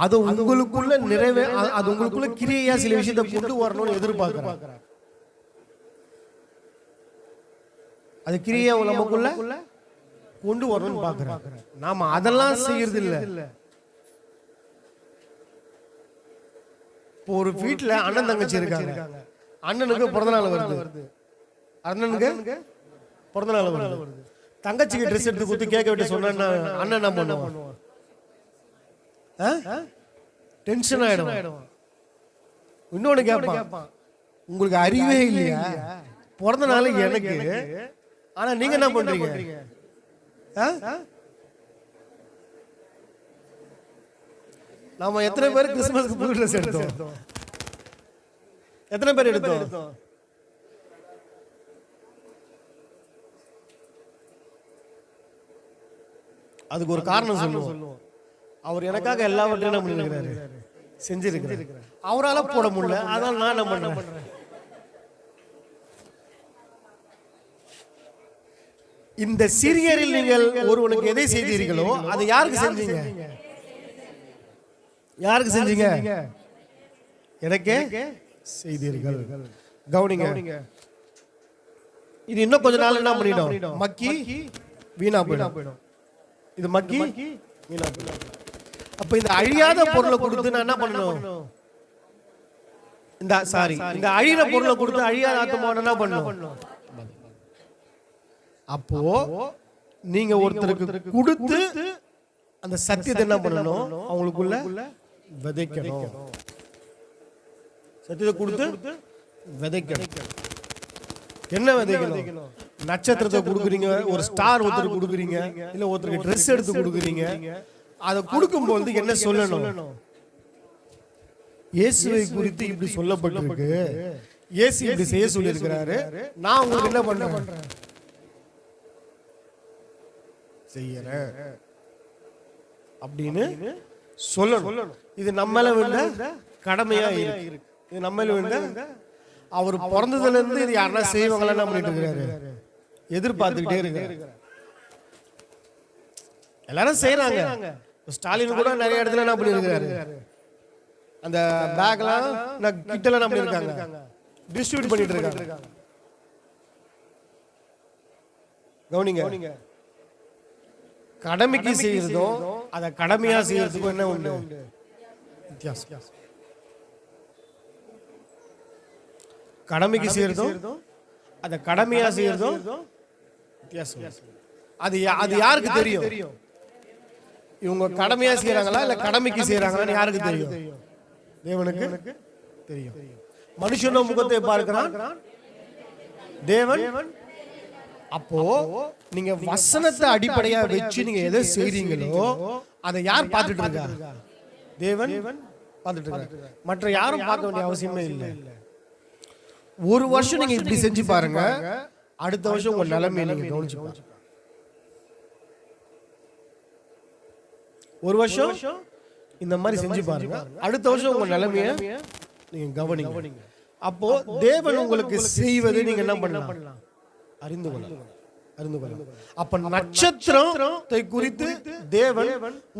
A: அது உங்களுக்குள்ள கிரியையா சில விஷயத்தை கொண்டு வரணும்னு எதிர்பார்க்கிறார். அது கிரியா நமக்குள்ள கொண்டு வரணும்னு பாக்குறாங்க. நாம அதெல்லாம் செய்யறது இல்ல. இப்போ ஒரு வீட்டுல அண்ணன் தங்கச்சி இருக்காங்க, அண்ணனுக்கு பிறந்த நாள் வருது, தங்கச்சிக்கு ட்ரெஸ் எடுத்து கொடுத்து கேட்க விட்டு சொன்ன அண்ணன் என்ன பண்ணுவான், டென்ஷன் ஆயிடும். இன்னொன்னு கேட்பான், உங்களுக்கு அறிவே இல்லையா, பிறந்த நாள் எனக்கு, ஆனா நீங்க என்ன பண்றீங்க? நாம எத்தனை பேர் கிறிஸ்துமஸ்க்கு புது ட்ரெஸ் எடுத்தோம்? எத்தனை பேர் எடுத்தோம்? அதுக்கு ஒரு காரணம் சொல்லுவோம். அவர் எனக்காக எல்லாவற்றையும் என்ன பண்ணிருக்கிறாரு, செஞ்சிருக்கிறாரு. அவரால போட முடியல, அதனால நான் என்ன பண்றேன். இந்த சீரியரில் நீங்கள் ஒருவனுக்கு எதை செய்தீர்களோ அதை யாருக்கு செஞ்சீங்க? எனக்கே செய்தீர்கள். கவனிங்க, இது இன்னும் கொஞ்ச நாள் என்ன பண்ணிடும், மக்கி வீணா போயிடும். இது மக்கி வீணா போயிடும். அப்ப இந்த அழியாத பொருளை கொடுத்து நான் என்ன பண்ணணும், இந்த அழியாத பொருளை கொடுத்து அழியாத ஆத்மாவை என்ன பண்ணணும். அப்போ நீங்க ஒருத்தருக்கு கொடுத்து அந்த சத்தியத்தை என்ன பண்ணணும், அவங்களுக்குள்ள விதைக்கணும். சத்தியத்தை கொடுத்து விதைக்கணும். என்ன விதைக்கணும்? நட்சத்திரத்தை கொடுக்குறீங்க, ஒரு ஸ்டார் ஒருத்தருக்கு கொடுக்குறீங்க, இல்ல ஒருத்தருக்கு ட்ரெஸ் எடுத்து கொடுக்குறீங்க. அதை கொடுக்கும்போது என்ன சொல்லணும், இயேசுவை குறித்து இப்படி சொல்லப்பட்டிருக்கு, இயேசு இப்படி செய்ய சொல்லி இருக்கிறாரு, நான் உங்களுக்கு என்ன பண்றேன், செய்யறேன் அப்படின்னு சொல்லணும். இது நம்மள விட கடமையா இருக்கு. இது நம்மள விட அவர் பிறந்ததுல இருந்து இது யாரா செய்வாங்களா என்ன பண்ணிட்டு இருக்காரு, எதிர்பார்த்துக்கிட்டே இருக்காரு. எல்லாரும் செய்யறாங்க. ஸ்டாலின் கூட நிறைய இடத்துல என்ன பண்ணிருக்காரு, அந்த பேக்லாம் கிட்டலாம் என்ன பண்ணிருக்காங்க, டிஸ்ட்ரிபியூட் பண்ணிட்டு இருக்காங்க. கவனிங்க, கடமைக்கு செய்யறதும் அத கடமையா செய்யறதுக்கும் என்ன உண்டு வித்தியாசம். கடமைக்கு செய்யறதும் அத கடமையா செய்யறதும் வித்தியாசம். அது யாருக்கு தெரியும்? இவங்க கடமையா செய்யறாங்களா இல்ல கடமைக்கு செய்யறாங்களா யாருக்கு தெரியும்? தேவனுக்கு தெரியும். மனுஷனோ முகத்தை பார்க்கிறான், தேவன். அப்போ நீங்க வசனத்தை அடிப்படையா வச்சு நீங்க எதை செய்றீங்களோ அதை யார் பார்த்துட்டு இருக்கா? தேவன் பார்த்துட்டு இருக்காரு. மற்ற யாரும் பார்க்க வேண்டிய அவசியமே இல்லை. ஒரு வருஷம் நீங்க இப்படி செஞ்சு பாருங்க, அடுத்த வருஷம் உங்க நிலைமையை நீங்க கவனிச்சு பாருங்க. ஒரு வருஷம் இந்த மாதிரி செஞ்சு பாருங்க, அடுத்த வருஷம் உங்க நிலைமையை நீங்க கவனிங்க. அப்போ தேவன் உங்களுக்கு செய்வதை நீங்க என்ன பண்ணலாம்? அறிந்து கொள்ளலாம். அப்ப நட்சத்திரத்தை குறித்து தேவன்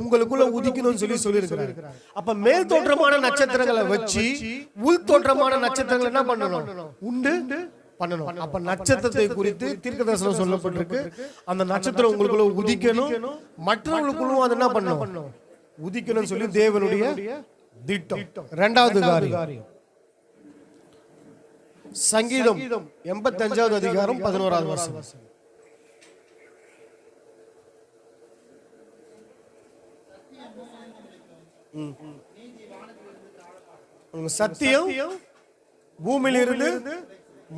A: உங்களுக்குள்ள உதிக்கணும்னு சொல்லி இருக்கிறார். அப்ப மேல் தோற்றமான நட்சத்திரங்களை வச்சு உள் தோற்றமான நட்சத்திரங்களை என்ன பண்ணணும்? உண்டு பண்ணணும். அப்ப நட்சத்திரத்தை குறித்து தீர்க்கதரிசனம் சொல்லப்பட்டிருக்கு. அந்த நட்சத்திரம் உங்களுக்குள்ள உதிக்கணும், மற்றவங்களுக்குள்ளும் அது என்ன பண்ணணும்? உதிக்கணும்னு சொல்லி தேவனுடைய திட்டம். இரண்டாவது காரியம் சங்கீதம் 85வது அதிகாரம் 11வது வசனம். சத்தியம் பூமியிலிருந்து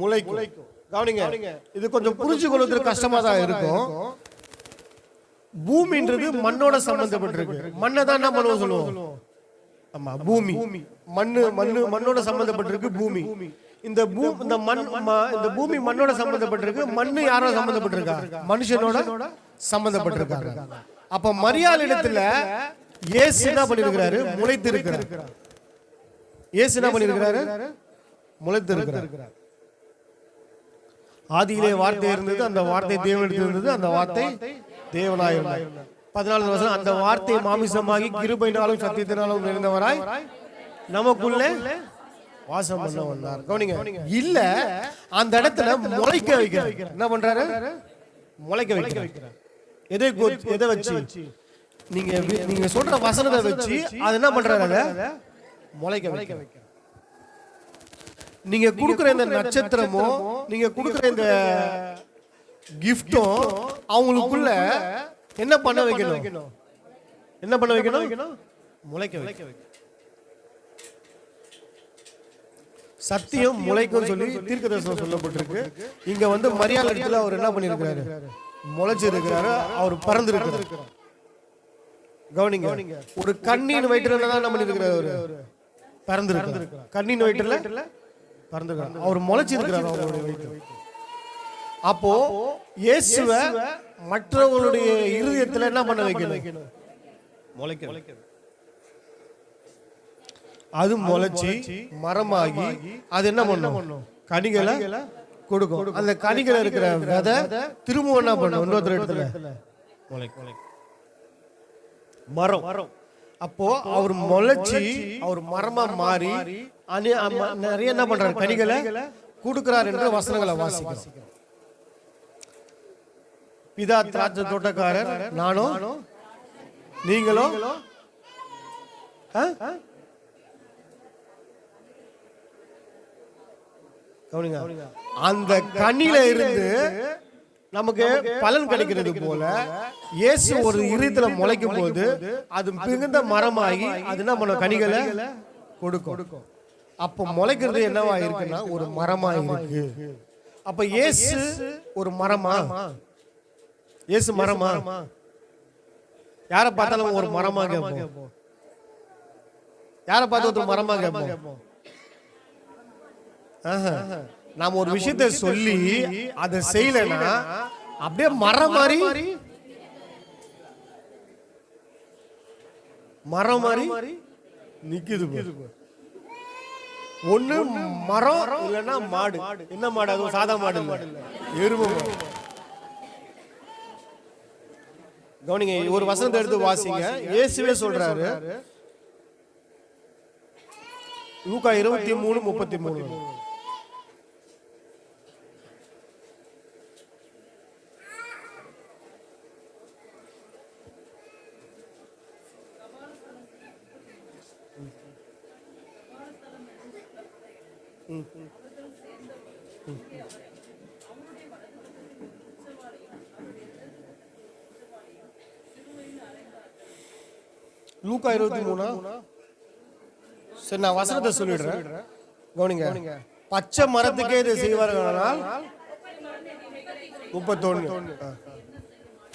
A: முளைக்கும். கவனிங்க, இது கொஞ்சம் புரிஞ்சு கொள்வதற்கு கஷ்டமா தான் இருக்கும். பூமின்றது மண்ணோட சம்பந்தப்பட்டிருக்கு. மண்ணை தான் என்ன பண்ணுவோம் சொல்லுவோம்? ஆமா, பூமி. மண்ணோட சம்பந்தப்பட்டிருக்கு பூமி. இந்த பூமி மண்ணோட சம்பந்தப்பட்டிருக்கு. மண்ணு யாரோட சம்பந்தப்பட்டிருக்கா? மனுஷனோட சம்பந்தப்பட்டிருக்காங்க. அப்ப மரியாள் இடத்துல இயேசு என்ன பண்ணிருக்கிறாரு? முளைத்து இருக்கிறார். இயேசு என்ன பண்ணிருக்கிறாரு? முளைத்து இருக்கிறார். ஆதியிலே வார்த்தை இருந்தது, அந்த வார்த்தை தேவனிடத்தில் இருந்தது, அந்த வார்த்தை தேவனாய் இருந்தார். 14வது வசனம், அந்த வார்த்தை மாமிசமாகி கிருபையினாலும் சத்தியத்தினாலும் நிறைந்தவராய் நமக்குள்ளே வாசம் பண்ண வந்தார். கவனிங்க, இல்ல அந்த இடத்துல முளைக்க வைக்கிறார். என்ன பண்றாரு? முளைக்க வைக்கிறார். எதை வச்சு? நீங்க சொல்ற வசனத்தை வச்சு அது என்ன பண்றாரு? முளைக்க வைக்க. நீங்க கொடுக்குற இந்த நட்சத்திரமோ, நீங்க கொடுக்குற இந்த கிஃப்டும் அவங்களுக்குள்ள என்ன பண்ண வைக்கணும்? என்ன பண்ண வைக்கணும்? முளைக்க வைக்க. சத்தியம் முளைக்கும் சொல்லி தீர்க்கதரிசனம் சொல்லப்பட்டிருக்கு. இங்க வந்து மரியாள் இடத்துல அவர் என்ன பண்ணிருக்கிறாரு? முளைச்சு இருக்கிறாரு. அவர் பறந்து இருக்கிறார். கவனிங்க, ஒரு கண்ணின் வயிற்றுல தான் என்ன பண்ணிருக்கிறாரு? அவரு பறந்து இருக்கிறார். கண்ணின் வயிற்றுல பறந்து இருக்கிறார். அவர் முளைச்சு இருக்கிறார் அவருடைய வயிற்று. அப்போ இயேசுவை மற்றவர்களுடைய இருதயத்துல என்ன பண்ண வைக்கணும்? முளைக்க. அது முளைச்சி மரமாகி அது என்ன பண்ணும்? கனிகளை கொடுக்கும். அந்த கனிகளை இருக்கிற விதை திரும்ப என்ன பண்ணும்? இன்னொரு இடத்துல முளைக்கும். மரம். அப்போ அவர் முளைச்சி அவர் மரமா மாறி நிறைய என்ன பண்றாரு? கனிகளை கொடுக்கிறார் என்ற வசனங்களை வாசிக்கிறோம். பிதா திராட்சை தோட்டக்காரர், நானும் நீங்களும் அந்த கண்ணில இருந்து நமக்கு பலன் கிடைக்கிறது போல இயேசு ஒரு இருதயத்துல முளைக்கும் போது அது மிகுந்த மரமாகி அது என்ன பண்ண? கனிகளை கொடுக்கும். அப்ப முளைக்கிறது என்னவா இருக்குன்னா ஒரு மரமா இருக்கு. அப்ப இயேசு ஒரு மரமா? இயேசு மரமா? யார பார்த்தாலும் ஒரு மரமா கேட்போம். யார பார்த்து ஒரு மரமா கேட்போம்? நாம ஒரு விஷயத்தை சொல்லி அதை செய்யலன்னா அப்படியே மரம் மாதிரி நிக்குது. ஒண்ணு மரம் இல்லைன்னா மாடு. என்ன மாடு? அது சாதா மாடு இல்ல, எருமை மாடு. கவனிங்க, ஒரு வசனத்தை எடுத்து வாசிங்க. இயேசுவே சொல்றாரு, லூக்கா 23:33. லூக்கா 23. சரி, நான் வசனத்தை சொல்லிடுறேன். கவனிங்க, பச்சை மரத்துக்கே இதை செய்வார்கள். 31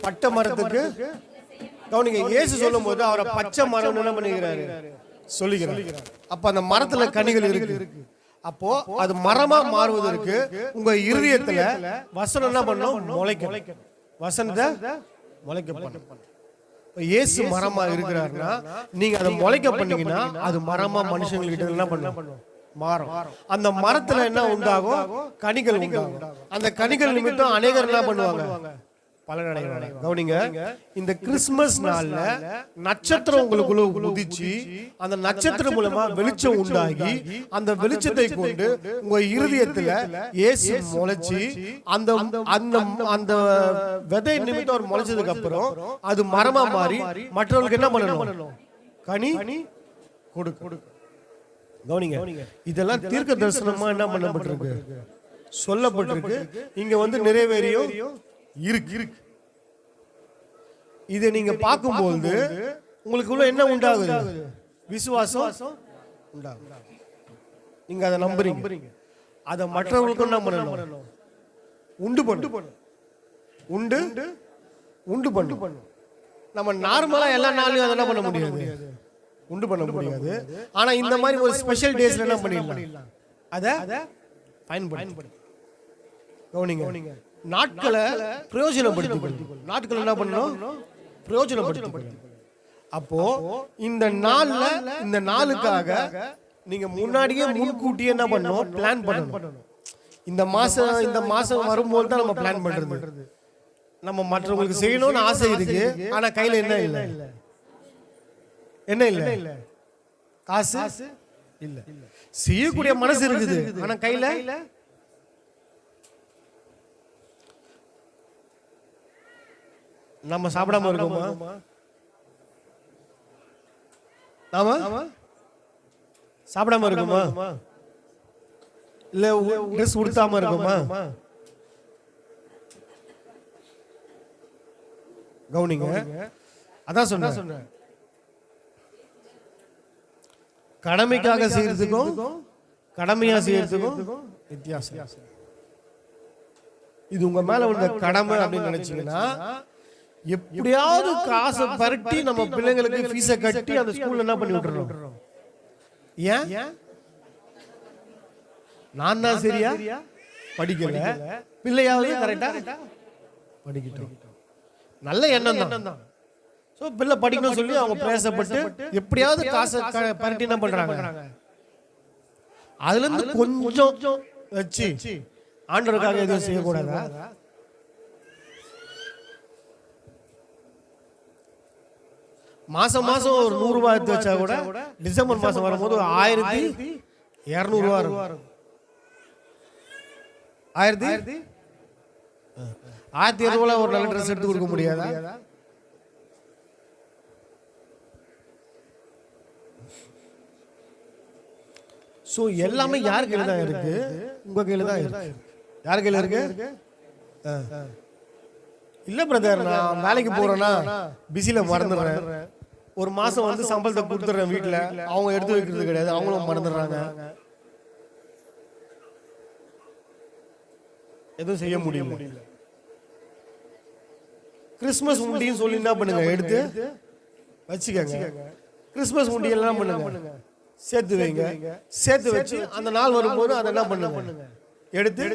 A: பட்டை மரத்துக்கு. கவனிங்க, இயேசு சொல்லும் போது அவரை பச்சை மரம் என்ன பண்ணிக்கிறாரு? சொல்லிக்கிறார். அப்ப அந்த மரத்துல கனிகள் இருக்கு. அப்போ அது மரமா மாறுவதற்கு உங்க இருதயத்துல வசனம் என்ன பண்ணும்? முளைக்கும். வசனத்தை முளைக்க பண்ணும். இயேசு மரமா இருக்கிறாருன்னா நீங்க அதை முளைக்க பண்ணீங்கன்னா அது மரமா மனுஷங்கள்கிட்ட என்ன பண்ணும்? மாறும். அந்த மரத்துல என்ன உண்டாகும்? கனிகள் உண்டாகும். அந்த கனிகள் நிமித்தம் அநேகர் என்ன பண்ணுவாங்க? பலனடைவாங்க. கவனிங்க, இந்த கிறிஸ்துமஸ் நாள்ல நட்சத்திரம் உங்களுக்குள்ள உதிச்சு அந்த நட்சத்திரம் மூலமா வெளிச்சம் உண்டாகி அந்த வெளிச்சத்தை கொண்டு உங்க இருதயத்துல இயேசு முளைச்சு அந்த அந்த அந்த விதை நிமித்தம் அவர் முளைச்சதுக்கு அப்புறம் அது மரமா மாறி மற்றவர்களுக்கு என்ன பண்ணணும்? கனி கொடுக்கும். கவனிங்க, இதெல்லாம் தீர்க்க தரிசனமா என்ன பண்ணப்பட்டிருக்கு? சொல்லப்பட்டிருக்கு. இங்க வந்து நிறைவேறியும் இருக்கு. இதை நீங்க பார்க்கும்போது உங்களுக்குள்ள என்ன உண்டாகுது? விசுவாசம் உண்டாகுது. நீங்க அதை நம்புறீங்க. அதை மற்றவர்களுக்கும் என்ன பண்ணணும்? உண்டு பண்ணும். நம்ம நார்மலா எல்லா நாளையும் அதை என்ன பண்ண முடியாது? உண்டு பண்ண முடியாது. ஆனா இந்த மாதிரி ஒரு ஸ்பெஷல் டேஸ்ல என்ன பண்ணிடலாம்? அதை பயன்படுத்தி. கவனிங்க, நாட்களை பிரயோஜனப்படுத்திக்கணும். நாட்கள் என்ன பண்ணணும்? பிரயோஜனப்படுத்திக்கணும். அப்போ இந்த நாள்ல இந்த நாளுக்காக நீங்க முன்னாடியே முன்கூட்டியே என்ன பண்ணணும்? பிளான் பண்ணணும். இந்த மாசம் வரும்போது தான் நம்ம பிளான் பண்றது. நம்ம மற்றவங்களுக்கு செய்யணும்னு ஆசை இருக்கு, ஆனா கையில என்ன இல்ல? காசு இல்ல. செய்யக்கூடிய மனசு இருக்குது, ஆனா கையில நம்ம சாப்பிடாம இருக்கோமா? நாம சாப்பிடாம இருக்கோமா? இல்ல ட்ரெஸ் உடுத்தாம இருக்கோமா? கவனிங்க, அதான் சொன்னேன். கடமைக்காக செய்யறதுக்கும் கடமையா செய்யறதுக்கும் வித்தியாசம். இது உங்க மேல உள்ள கடமை அப்படின்னு நினைச்சீங்கன்னா எப்படியாவது காசை பரட்டி நம்ம பிள்ளைங்களுக்கு ஃபீஸை கட்டி அந்த ஸ்கூல்ல என்ன பண்ணி விட்டுறோம். ஏன்? நான் தான் சரியா படிக்கல, பிள்ளையாவது கரெக்டா படிக்கட்டும். நல்ல எண்ணம் தான். சோ பிள்ளை படிக்கணும் சொல்லி அவங்க பிரயாசப்பட்டு எப்படியாவது காசை பரட்டி என்ன பண்றாங்க? அதுல இருந்து கொஞ்சம் வச்சு ஆண்டவருக்காக எதுவும் செய்யக்கூடாதா? மாசம் ஒரு 100 ரூபாய் எடுத்து வச்சா கூட டிசம்பர் மாசம் வரும்போது 1200 ரூபாய் இருக்கும். 1200 ஒரு நல்ல ட்ரெஸ் எடுத்து கொடுக்க முடியாதா? சோ எல்லாமே யார் கையில தான் இருக்கு? உங்க கையில தான் இருக்கு. யார் கையில இருக்கு? இல்ல பிரதர், நான் வேலைக்கு போறேன்னா பிஸில மறந்துடுறேன். ஒரு மாசம் வந்து சம்பளத்தை கொடுத்துறேன் வீட்டுல, அவங்க எடுத்து வைக்கிறது கிடையாது, அவங்களும் மறந்துடுறாங்க. எதுவும் செய்ய முடியல. கிறிஸ்துமஸ் உண்டின்னு சொல்லி என்ன பண்ணுங்க? எடுத்து வச்சுக்கங்க. கிறிஸ்துமஸ் உண்டி எல்லாம் பண்ணுங்க, சேர்த்து வைங்க. சேர்த்து வச்சு அந்த நாள் வரும்போது அதை என்ன பண்ணுங்க? எடுத்து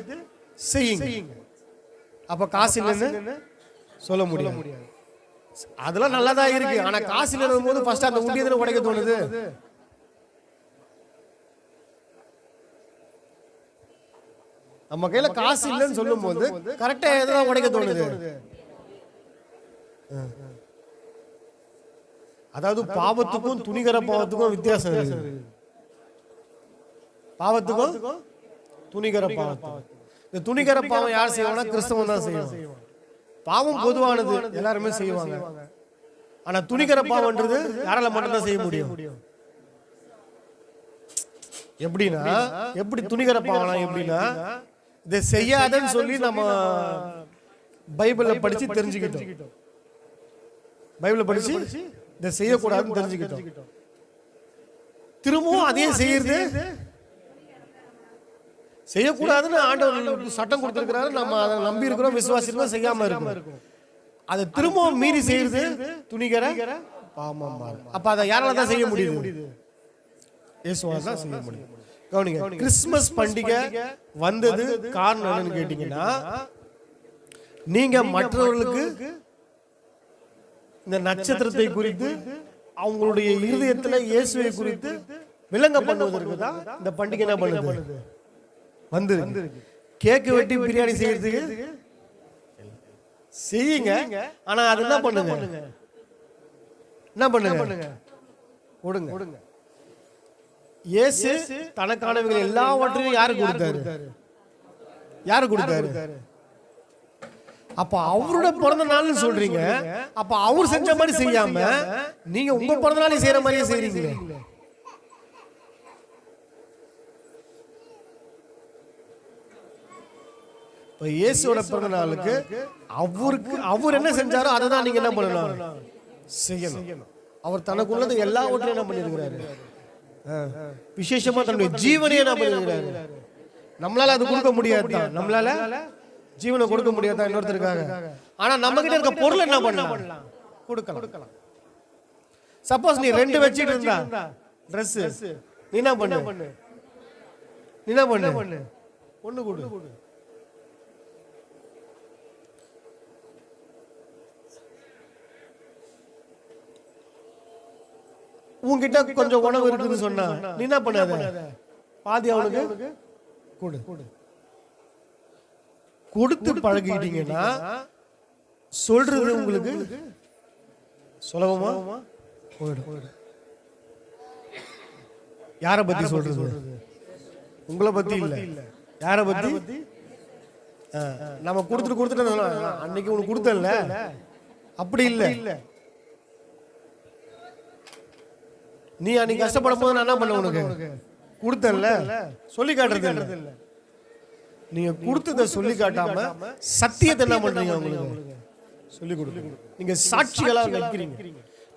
A: செய்யுங்க. அப்ப காசு இல்லைன்னு சொல்ல முடியாது. அதெல்லாம் நல்லதா இருக்கு, ஆனா காசு இல்லைன்னு போது ஃபர்ஸ்ட் அந்த உண்டியத்தை உடைக்க தோணுது. நம்ம கையில காசு இல்லைன்னு சொல்லும் போது கரெக்டா எதுதான் உடைக்க தோணுது? அதாவது பாவத்துக்கும் துணிகர பாவத்துக்கும் வித்தியாசம் இருக்கு. பாவத்துக்கும் துணிகர பாவத்துக்கும். இந்த துணிகர பாவம் யார் செய்வாங்கன்னா கிறிஸ்தவன் தான் செய்வான். பாவம் பொதுவானது, எல்லாருமே செய்வாங்க. ஆனா துணிகர பாவம்ன்றது யாரால மட்டும்தான் செய்ய முடியும். எப்படின்னா, எப்படி துணிகர பாவம் எப்படின்னா, இதை செய்யாதன்னு சொல்லி நம்ம பைபிள படிச்சு தெரிஞ்சுக்கிட்டோம். பைபிள படிச்சு இதை செய்யக்கூடாதுன்னு தெரிஞ்சுக்கிட்டோம். திரும்பவும் அதே செய்யக்கூடாதுன்னு ஆண்டவர் சட்டம் கொடுத்திருக்கிறாரு. நம்ம அதை நம்பி இருக்கிறோம், விசுவாசிக்கிறோம், செய்யாம இருக்கோம். அதை திரும்பவும் மீறி செய்யறது துணிகர பாவமா மாறும். அப்ப அதை யாரால தான் செய்ய முடியுது? இயேசுவால தான் செய்ய முடியும். கவனிங்க, கிறிஸ்துமஸ் பண்டிகை வந்தது காரணம் என்னன்னு கேட்டீங்கன்னா, நீங்க மற்றவர்களுக்கு இந்த நட்சத்திரத்தை குறித்து அவங்களுடைய இருதயத்துல இயேசுவை குறித்து விளங்க பண்ணுவதற்கு தான் இந்த பண்டிகை என்ன பண்ணுது வந்து. கேக்கு வெட்டி பிரியாணி செய்யறதுக்கு செய்யுங்க, ஆனா அது என்ன பண்ணுங்க, என்ன பண்ணுங்க, கொடுங்க. இயேசு தனக்கானவர்கள் எல்லாவற்றையும் யாருக்கு கொடுத்தாரு? யாரு கொடுத்தாரு? அப்ப அவரோட பிறந்த நாள்னு சொல்றீங்க, அப்ப அவர் செஞ்ச மாதிரி செய்யாம நீங்க உங்க பிறந்த நாளை செய்யற மாதிரியே செய்றீங்களே. இப்ப இயேசுவோட பிறந்த நாளுக்கு அவர் என்ன செஞ்சாரோ அதை தான் நீங்க என்ன பண்ணணும், செய்யணும். அவர் தனக்குள்ளது எல்லாவற்றையும் என்ன பண்ணிருக்கிறாரு, விசேஷமா தன்னுடைய ஜீவனையே என்ன பண்ணிருக்கிறாரு. நம்மளால அது கொடுக்க முடியாது, நம்மளால ஜீவனை கொடுக்க முடியாதா இன்னொருத்தருக்காக. ஆனா நம்ம கிட்ட இருக்க பொருள் என்ன பண்ணலாம், கொடுக்கலாம். சப்போஸ் நீ 2 வச்சிட்டு இருந்தா Dress, நீ என்ன பண்ணு, ஒண்ணு கொடு. உன்கிட்ட கொஞ்சம் உணவு இருக்குன்னு சொன்னா நீ என்ன பண்ணாத, பாதி அவனுக்கு கொடு. கொடுத்து பழகிட்டீங்கன்னா சொல்றது உங்களுக்கு சுலபமா போயிடும். யார பத்தி சொல்றது? உங்களை பத்தி இல்ல, யார பத்தி? நம்ம கொடுத்துட்டு அன்னைக்கு உனக்கு கொடுத்தல, அப்படி இல்ல. நீ அன்னைக்கு கஷ்டப்படும் போது நான் என்ன பண்ண உனக்கு கொடுத்தல சொல்லி காட்டுறது இல்ல. நீங்க கொடுத்ததை சொல்லி காட்டாம சத்தியத்தை என்ன பண்றீங்க, உங்களுக்கு சொல்லி கொடுங்க. நீங்க சாட்சிகளா நிக்கிறீங்க.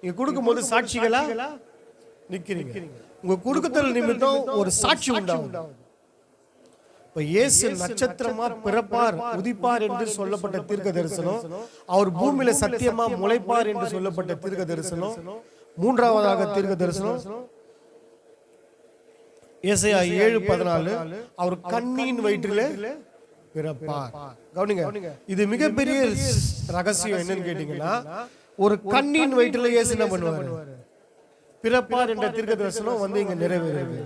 A: நீங்க கொடுக்கும் போது சாட்சிகளா நிக்கிறீங்க. உங்க கொடுக்குதல் நிமித்தம் ஒரு சாட்சி உண்டாகும். இப்ப இயேசு நட்சத்திரமா பிறப்பார் உதிப்பார் என்று சொல்லப்பட்ட தீர்க்க தரிசனம், அவர் பூமியில சத்தியமா முளைப்பார் என்று சொல்லப்பட்ட தீர்க்க தரிசனம், மூன்றாவதாக தீர்க்க தரிசனம் ஏசாயா 7:14, அவர் கண்ணியின் வயிற்றிலே பிறப்பார். கவனிங்க, இது மிகப்பெரிய ரகசியம். என்னன்னு கேட்டீங்கன்னா, ஒரு கண்ணியின் வயிற்றில இயேசு என்ன பண்ணுவார், பிறப்பார் என்ற தீர்க்க தரிசனம் வந்து இங்க நிறைவேறுது.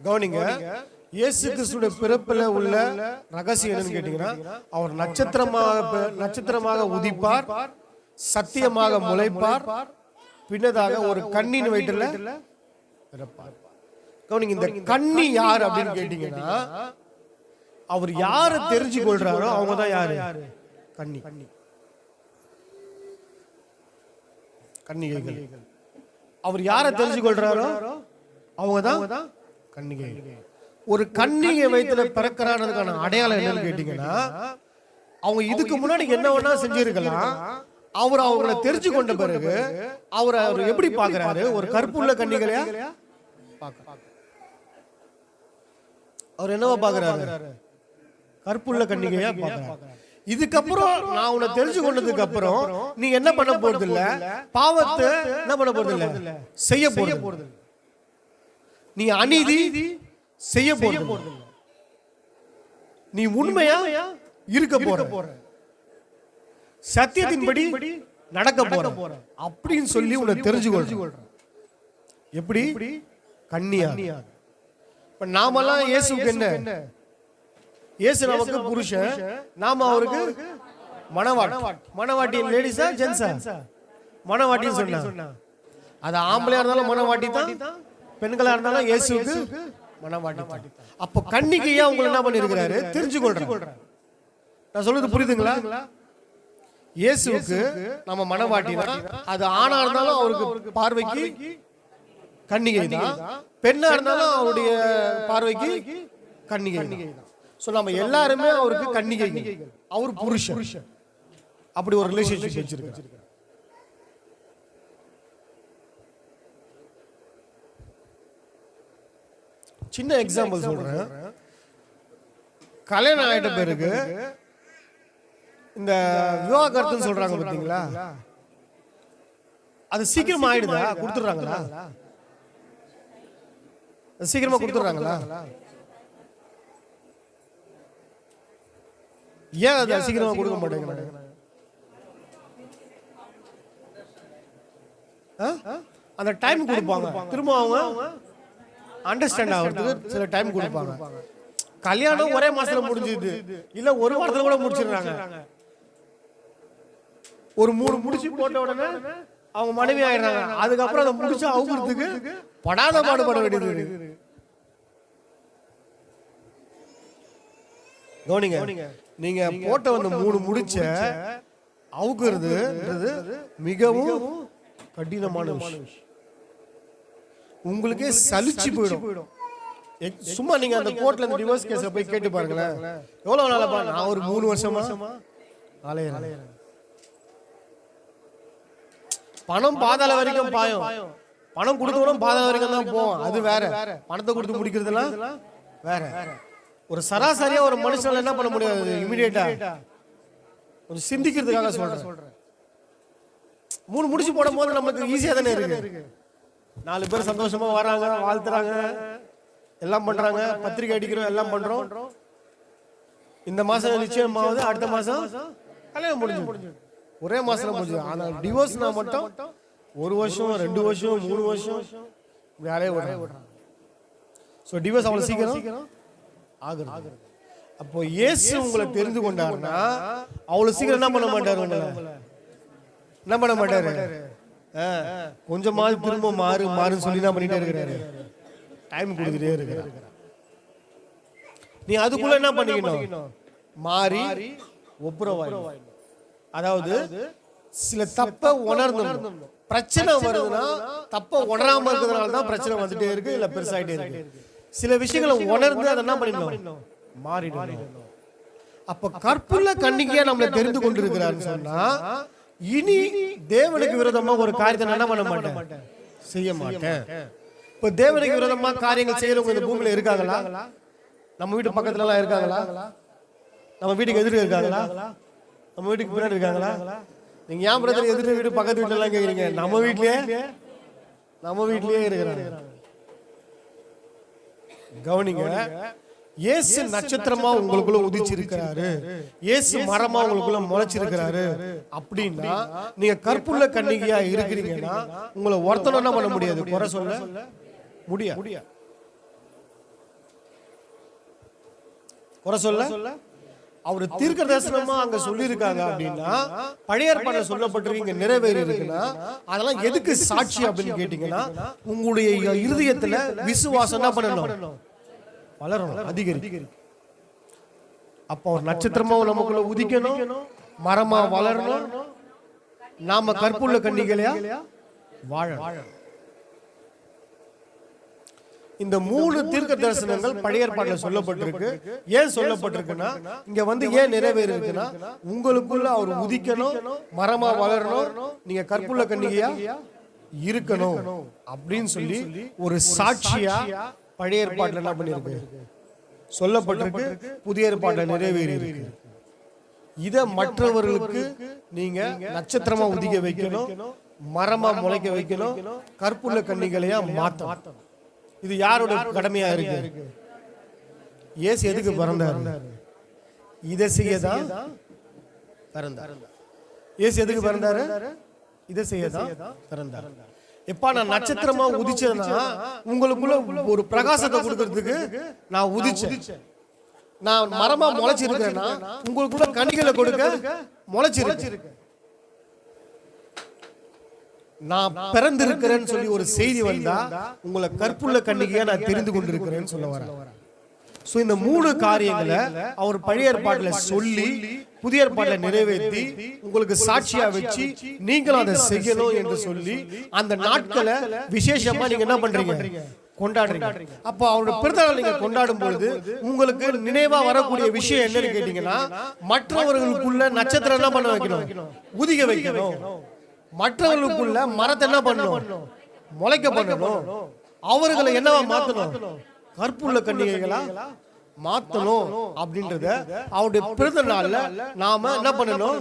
A: கவனிங்க, இயேசு கிறிஸ்துவின் பிறப்பில் உள்ள ரகசியம் என்னன்னு கேட்டீங்கன்னா, அவர் நட்சத்திரமாக உதிப்பார், சத்தியமாக முளைப்பார், பின்னதாக ஒரு கண்ணின் வயிற்றில பிறப்பார். கவனிங்க, இந்த கண்ணி யார் அப்படின்னு கேட்டீங்கன்னா, அவர் யாரை தெரிஞ்சு கொள்றாரோ அவங்க தான் யாரு, கன்னிகைகள். அவர் யாரை தெரிஞ்சு கொள்றாரோ அவங்க தான் கன்னிகைகள். ஒரு கன்னிகை வயித்துல பிறக்கிறானதுக்கான அடையாளம் என்னன்னு கேட்டீங்கன்னா, அவங்க இதுக்கு முன்னாடி என்ன வேணா செஞ்சிருக்கலாம். அவர் அவங்களை தெரிஞ்சு கொண்ட பிறகு அவர் எப்படி பாக்குறாரு, ஒரு கற்புள்ள கன்னிகளையா அவர் என்னவா பாக்குறாரு, கற்புள்ள கன்னிகையா பாக்குறாரு. இதுக்கப்புறம் நான் உன்னை தெரிஞ்சு கொண்டதுக்கு அப்புறம் நீ என்ன பண்ண போறது இல்ல, பாவத்தை என்ன பண்ண போறது இல்ல, செய்ய போறது. நீ அநீதி செய்ய போறது, நீ உண்மையா இருக்க போற, சத்தியத்தின்படி நடக்க போற அப்படின்னு சொல்லி உன்னை தெரிஞ்சு கொள்ற. எப்படி? கன்னியா. இப்ப நாமெல்லாம் இயேசுக்கு என்ன, இயேசு நமக்கு புருஷன், நாம அவருக்கு மணவாட்டி. லேடிஸா ஜென்ஸா? மணவாட்டின்னு சொன்னா அது ஆம்பளையா இருந்தாலும் மணவாட்டி தான், பெண்களா இருந்தாலும் இயேசுக்கு மணவாட்டி. அப்ப கன்னிகையா உங்களை என்ன பண்ணிருக்கிறாரு, தெரிஞ்சு கொள்ற. நான் சொல்றது புரியுதுங்களா? இயேசுக்கு நம்ம மணவாட்டினா அது ஆணா இருந்தாலும் அவருக்கு பார்வைக்கு கன்னிகை தான், பெண்ணா இருந்தாலும் அவருடைய பார்வைக்கு கன்னிகை தான். சோ நம்ம எல்லாருமே அவருக்கு கன்னிகை, அவர் புருஷன். அப்படி ஒரு ரிலேஷன்ஷிப் வச்சிருக்காரு. சின்ன எக்ஸாம்பிள் சொல்றேன். கல்யாணம் ஆயிட்ட பிறகு இந்த விவாகரத்துன்னு சொல்றாங்க பாத்தீங்களா, அது சீக்கிரமா ஆயிடுதா? கொடுத்துடுறாங்களா? சீக்கிரமா கொடுத்துடுறாங்களா? ஏன் அதை சீக்கிரமா கொடுக்க மாட்டேங்கிறாங்க? அந்த டைம் கொடுப்பாங்க, திரும்ப அவங்க அண்டர்ஸ்டாண்ட் ஆகிறதுக்கு சில டைம் கொடுப்பாங்க. கல்யாணம் ஒரே மாசத்துல முடிஞ்சுது, இல்ல ஒரு வாரத்துல கூட முடிச்சிடுறாங்க. ஒரு 3 முடிச்சு போட்ட உடனே அவங்க மனைவி ஆயிடுறாங்க. அதுக்கப்புறம் அதை முடிச்சு அவுக்கிறதுக்கு படாத பாடுபட வேண்டியது. கவனிங்க, நீங்க போட்ட வந்து 3 முடிச்ச அவுக்குறதுன்றது மிகவும் கடினமான விஷயம். உங்களுக்கே சலிச்சு போயிடும். சும்மா நீங்க அந்த கோர்ட்ல இந்த டிவோர்ஸ் கேஸ போய் கேட்டு பாருங்களேன், எவ்வளவு நாளா? நான் ஒரு 3 வருஷமா அலையறேன். பணம் பாதாள வரைக்கும் பாயும். பணம் கொடுத்தவனும் பாதாள வரைக்கும் தான் போவோம், அது வேற. பணத்தை கொடுத்து முடிக்கிறதுலாம் வேற. ஒரு சராசரியா ஒரு மனுஷனால என்ன பண்ண முடியாது? இமிடியேட்டா கொஞ்சம் சிந்திக்கிறதுக்காக சொல்றேன். 3 முடிச்சு போடும் போது நமக்கு ஈஸியா தானே இருக்கு. 4 பேர் சந்தோஷமா வராங்க, வாழ்த்துறாங்க, எல்லாம் பண்றாங்க, பத்திரிகை அடிக்கிறோம், எல்லாம் பண்றோம். இந்த மாசம் நிச்சயமாவது, அடுத்த மாசம் கல்யாணம் முடிஞ்சு ஒரே மாசத்துல முடிஞ்சு. ஆனா டிவோர்ஸ்னா மட்டும் 1 வருஷம், 2 வருஷம், 3 வருஷம் வேலையை விடுறாங்க. சோ டிவோர்ஸ் அவ்வளவு சீக்கிரம் ஆகுது. அப்போ இயேசு உங்களை தெரிந்து கொண்டாருன்னா அவ்வளவு சீக்கிரம் என்ன பண்ண மாட்டாரு? என்ன பண்ண மாட்டாரு? கொஞ்சமாவது திரும்ப மாறுன்னு சொல்லி என்ன பண்ணிட்டே இருக்கிறாரு? டைம் கொடுத்துட்டே இருக்கிறாரு. நீ அதுக்குள்ள என்ன பண்ணிக்கணும்? மாறி ஒப்புரவாய். அதாவது சில தப்ப உணர்ந்து, பிரச்சனை வருதுன்னா தப்ப உணராம இருக்கிறதுனால தான் பிரச்சனை வந்துட்டே இருக்கு, இல்ல பெருசாயிட்டே இருக்கு. சில விஷயங்களை உணர்ந்து அதை என்ன பண்ணிடணும்? மாறிடணும். அப்ப கற்புள்ள கன்னிகையா நம்மளை தெரிந்து கொண்டிருக்கிறான்னு சொன்னா, இனி தேவனுக்கு விரோதமா ஒரு காரியத்தை என்ன பண்ண மாட்டேன், செய்ய மாட்டேன். இப்ப தேவனுக்கு விரோதமா காரியங்கள் செய்யறவங்க இந்த பூமியில இருக்காங்களா? நம்ம வீட்டு பக்கத்துல எல்லாம் இருக்காங்களா? நம்ம வீட்டுக்கு எதிர்க்க இருக்காங்களா? நம்ம வீட்டுக்கு பின்னாடி இருக்காங்களா? நீங்க ஏன் பிரதர் எதிர்க்க வீடு பக்கத்து வீட்டுல எல்லாம் கேக்குறீங்க? நம்ம வீட்லயே இருக்கிறாங்க. கவனிங்க, இயேசு நட்சத்திரமா உங்களுக்குள்ள உதிச்சிருக்கிறாரு, இயேசு மரமா உங்களுக்குள்ள முளைச்சிருக்கிறாரு அப்படின்னா, நீங்க கற்புள்ள கன்னிகையா இருக்கிறீங்கன்னா உங்களை ஒருத்தனும் என்ன பண்ண முடியாது, குறை சொல்ல முடியாது. குறை சொல்ல அவரு தீர்க்க தரிசனமா அங்க சொல்லி இருக்காங்க அப்படின்னா, பழைய ஏற்பாடுல சொல்லப்பட்டிருக்கு, இங்க நிறைவேறி இருக்குன்னா, அதெல்லாம் எதுக்கு சாட்சி அப்படின்னு கேட்டீங்கன்னா, உங்களுடைய இருதயத்துல விசுவாசம் என்ன பண்ணணும், வளரணும், அதிகரிக்கும். அப்போ ஒரு நட்சத்திரமா நமக்குள்ள உதிக்கணும், மரமா வளரணும், நாம கற்புள்ள கன்னிகையா வாழணும். இந்த 3 தீர்க்க தரிசனங்கள் பழைய ஏற்பாடுல சொல்லப்பட்டிருக்கு. ஏன் சொல்லப்பட்டிருக்குன்னா, இங்க வந்து ஏன் நிறைவேறி இருக்குன்னா, உங்களுக்குள்ள அவர் உதிக்கணும், மரமா வளரணும், நீங்க கற்புள்ள கன்னிகையா இருக்கணும் அப்படின்னு சொல்லி ஒரு சாட்சியா பழைய ஏற்பாடுல என்ன பண்ணிருக்கு, சொல்லப்பட்டிருக்கு. புதிய ஏற்பாடுல நிறைவேறி இருக்கு. இத மற்றவர்களுக்கு நீங்க நட்சத்திரமா உதிக்க வைக்கணும், மரமா முளைக்க வைக்கணும், கற்புள்ள கன்னிகளையா மாத்தணும். இது யாரோட கடமையா இருக்கு? இயேசு எதுக்கு பிறந்தார்? இதை செய்யதான் பிறந்தார். இயேசு எதுக்கு பிறந்தாரு? இதை செய்யதான் பிறந்தார். எப்ப நான் நட்சத்திரமா உதிச்சேன்னா, உங்களுக்குள்ள ஒரு பிரகாசத்தை கொடுக்கறதுக்கு நான் உதிச்சேன். நான் மரமா முளைச்சிருக்கேன்னா உங்களுக்குள்ள கனிகளை கொடுக்க முளைச்சிருக்கேன். நான் பிறந்திருக்கிறேன்னு சொல்லி ஒரு செய்தி வந்தா, உங்களை கற்புள்ள கன்னிகையா நான் தெரிந்து கொண்டிருக்கிறேன்னு சொல்ல வரேன். சோ இந்த 3 காரியங்களை அவர் பழைய ஏற்பாட்டுல சொல்லி புதிய ஏற்பாட்டுல நிறைவேற்றி உங்களுக்கு சாட்சியா வச்சு நீங்களும் அதை செய்யணும் என்று சொல்லி அந்த நாட்களை விசேஷமா நீங்க என்ன பண்றீங்க, கொண்டாடுறீங்க. அப்ப அவரோட பிறந்தநாள் நீங்க கொண்டாடும் பொழுது உங்களுக்கு நினைவா வரக்கூடிய விஷயம் என்னன்னு கேட்டீங்கன்னா, மற்றவர்களுக்குள்ள நட்சத்திரம் என்ன பண்ண வைக்கணும், உதிக்க வைக்கணும். மற்றவர்களுக்குள்ள மரத்தை என்ன பண்ணணும், முளைக்க பண்ணணும். அவர்களை என்னவா மாத்தணும், கற்புள்ள கன்னிகைகளா மாத்தணும் அப்படின்றத அவருடைய பிறந்த நாள்ல நாம என்ன பண்ணணும்,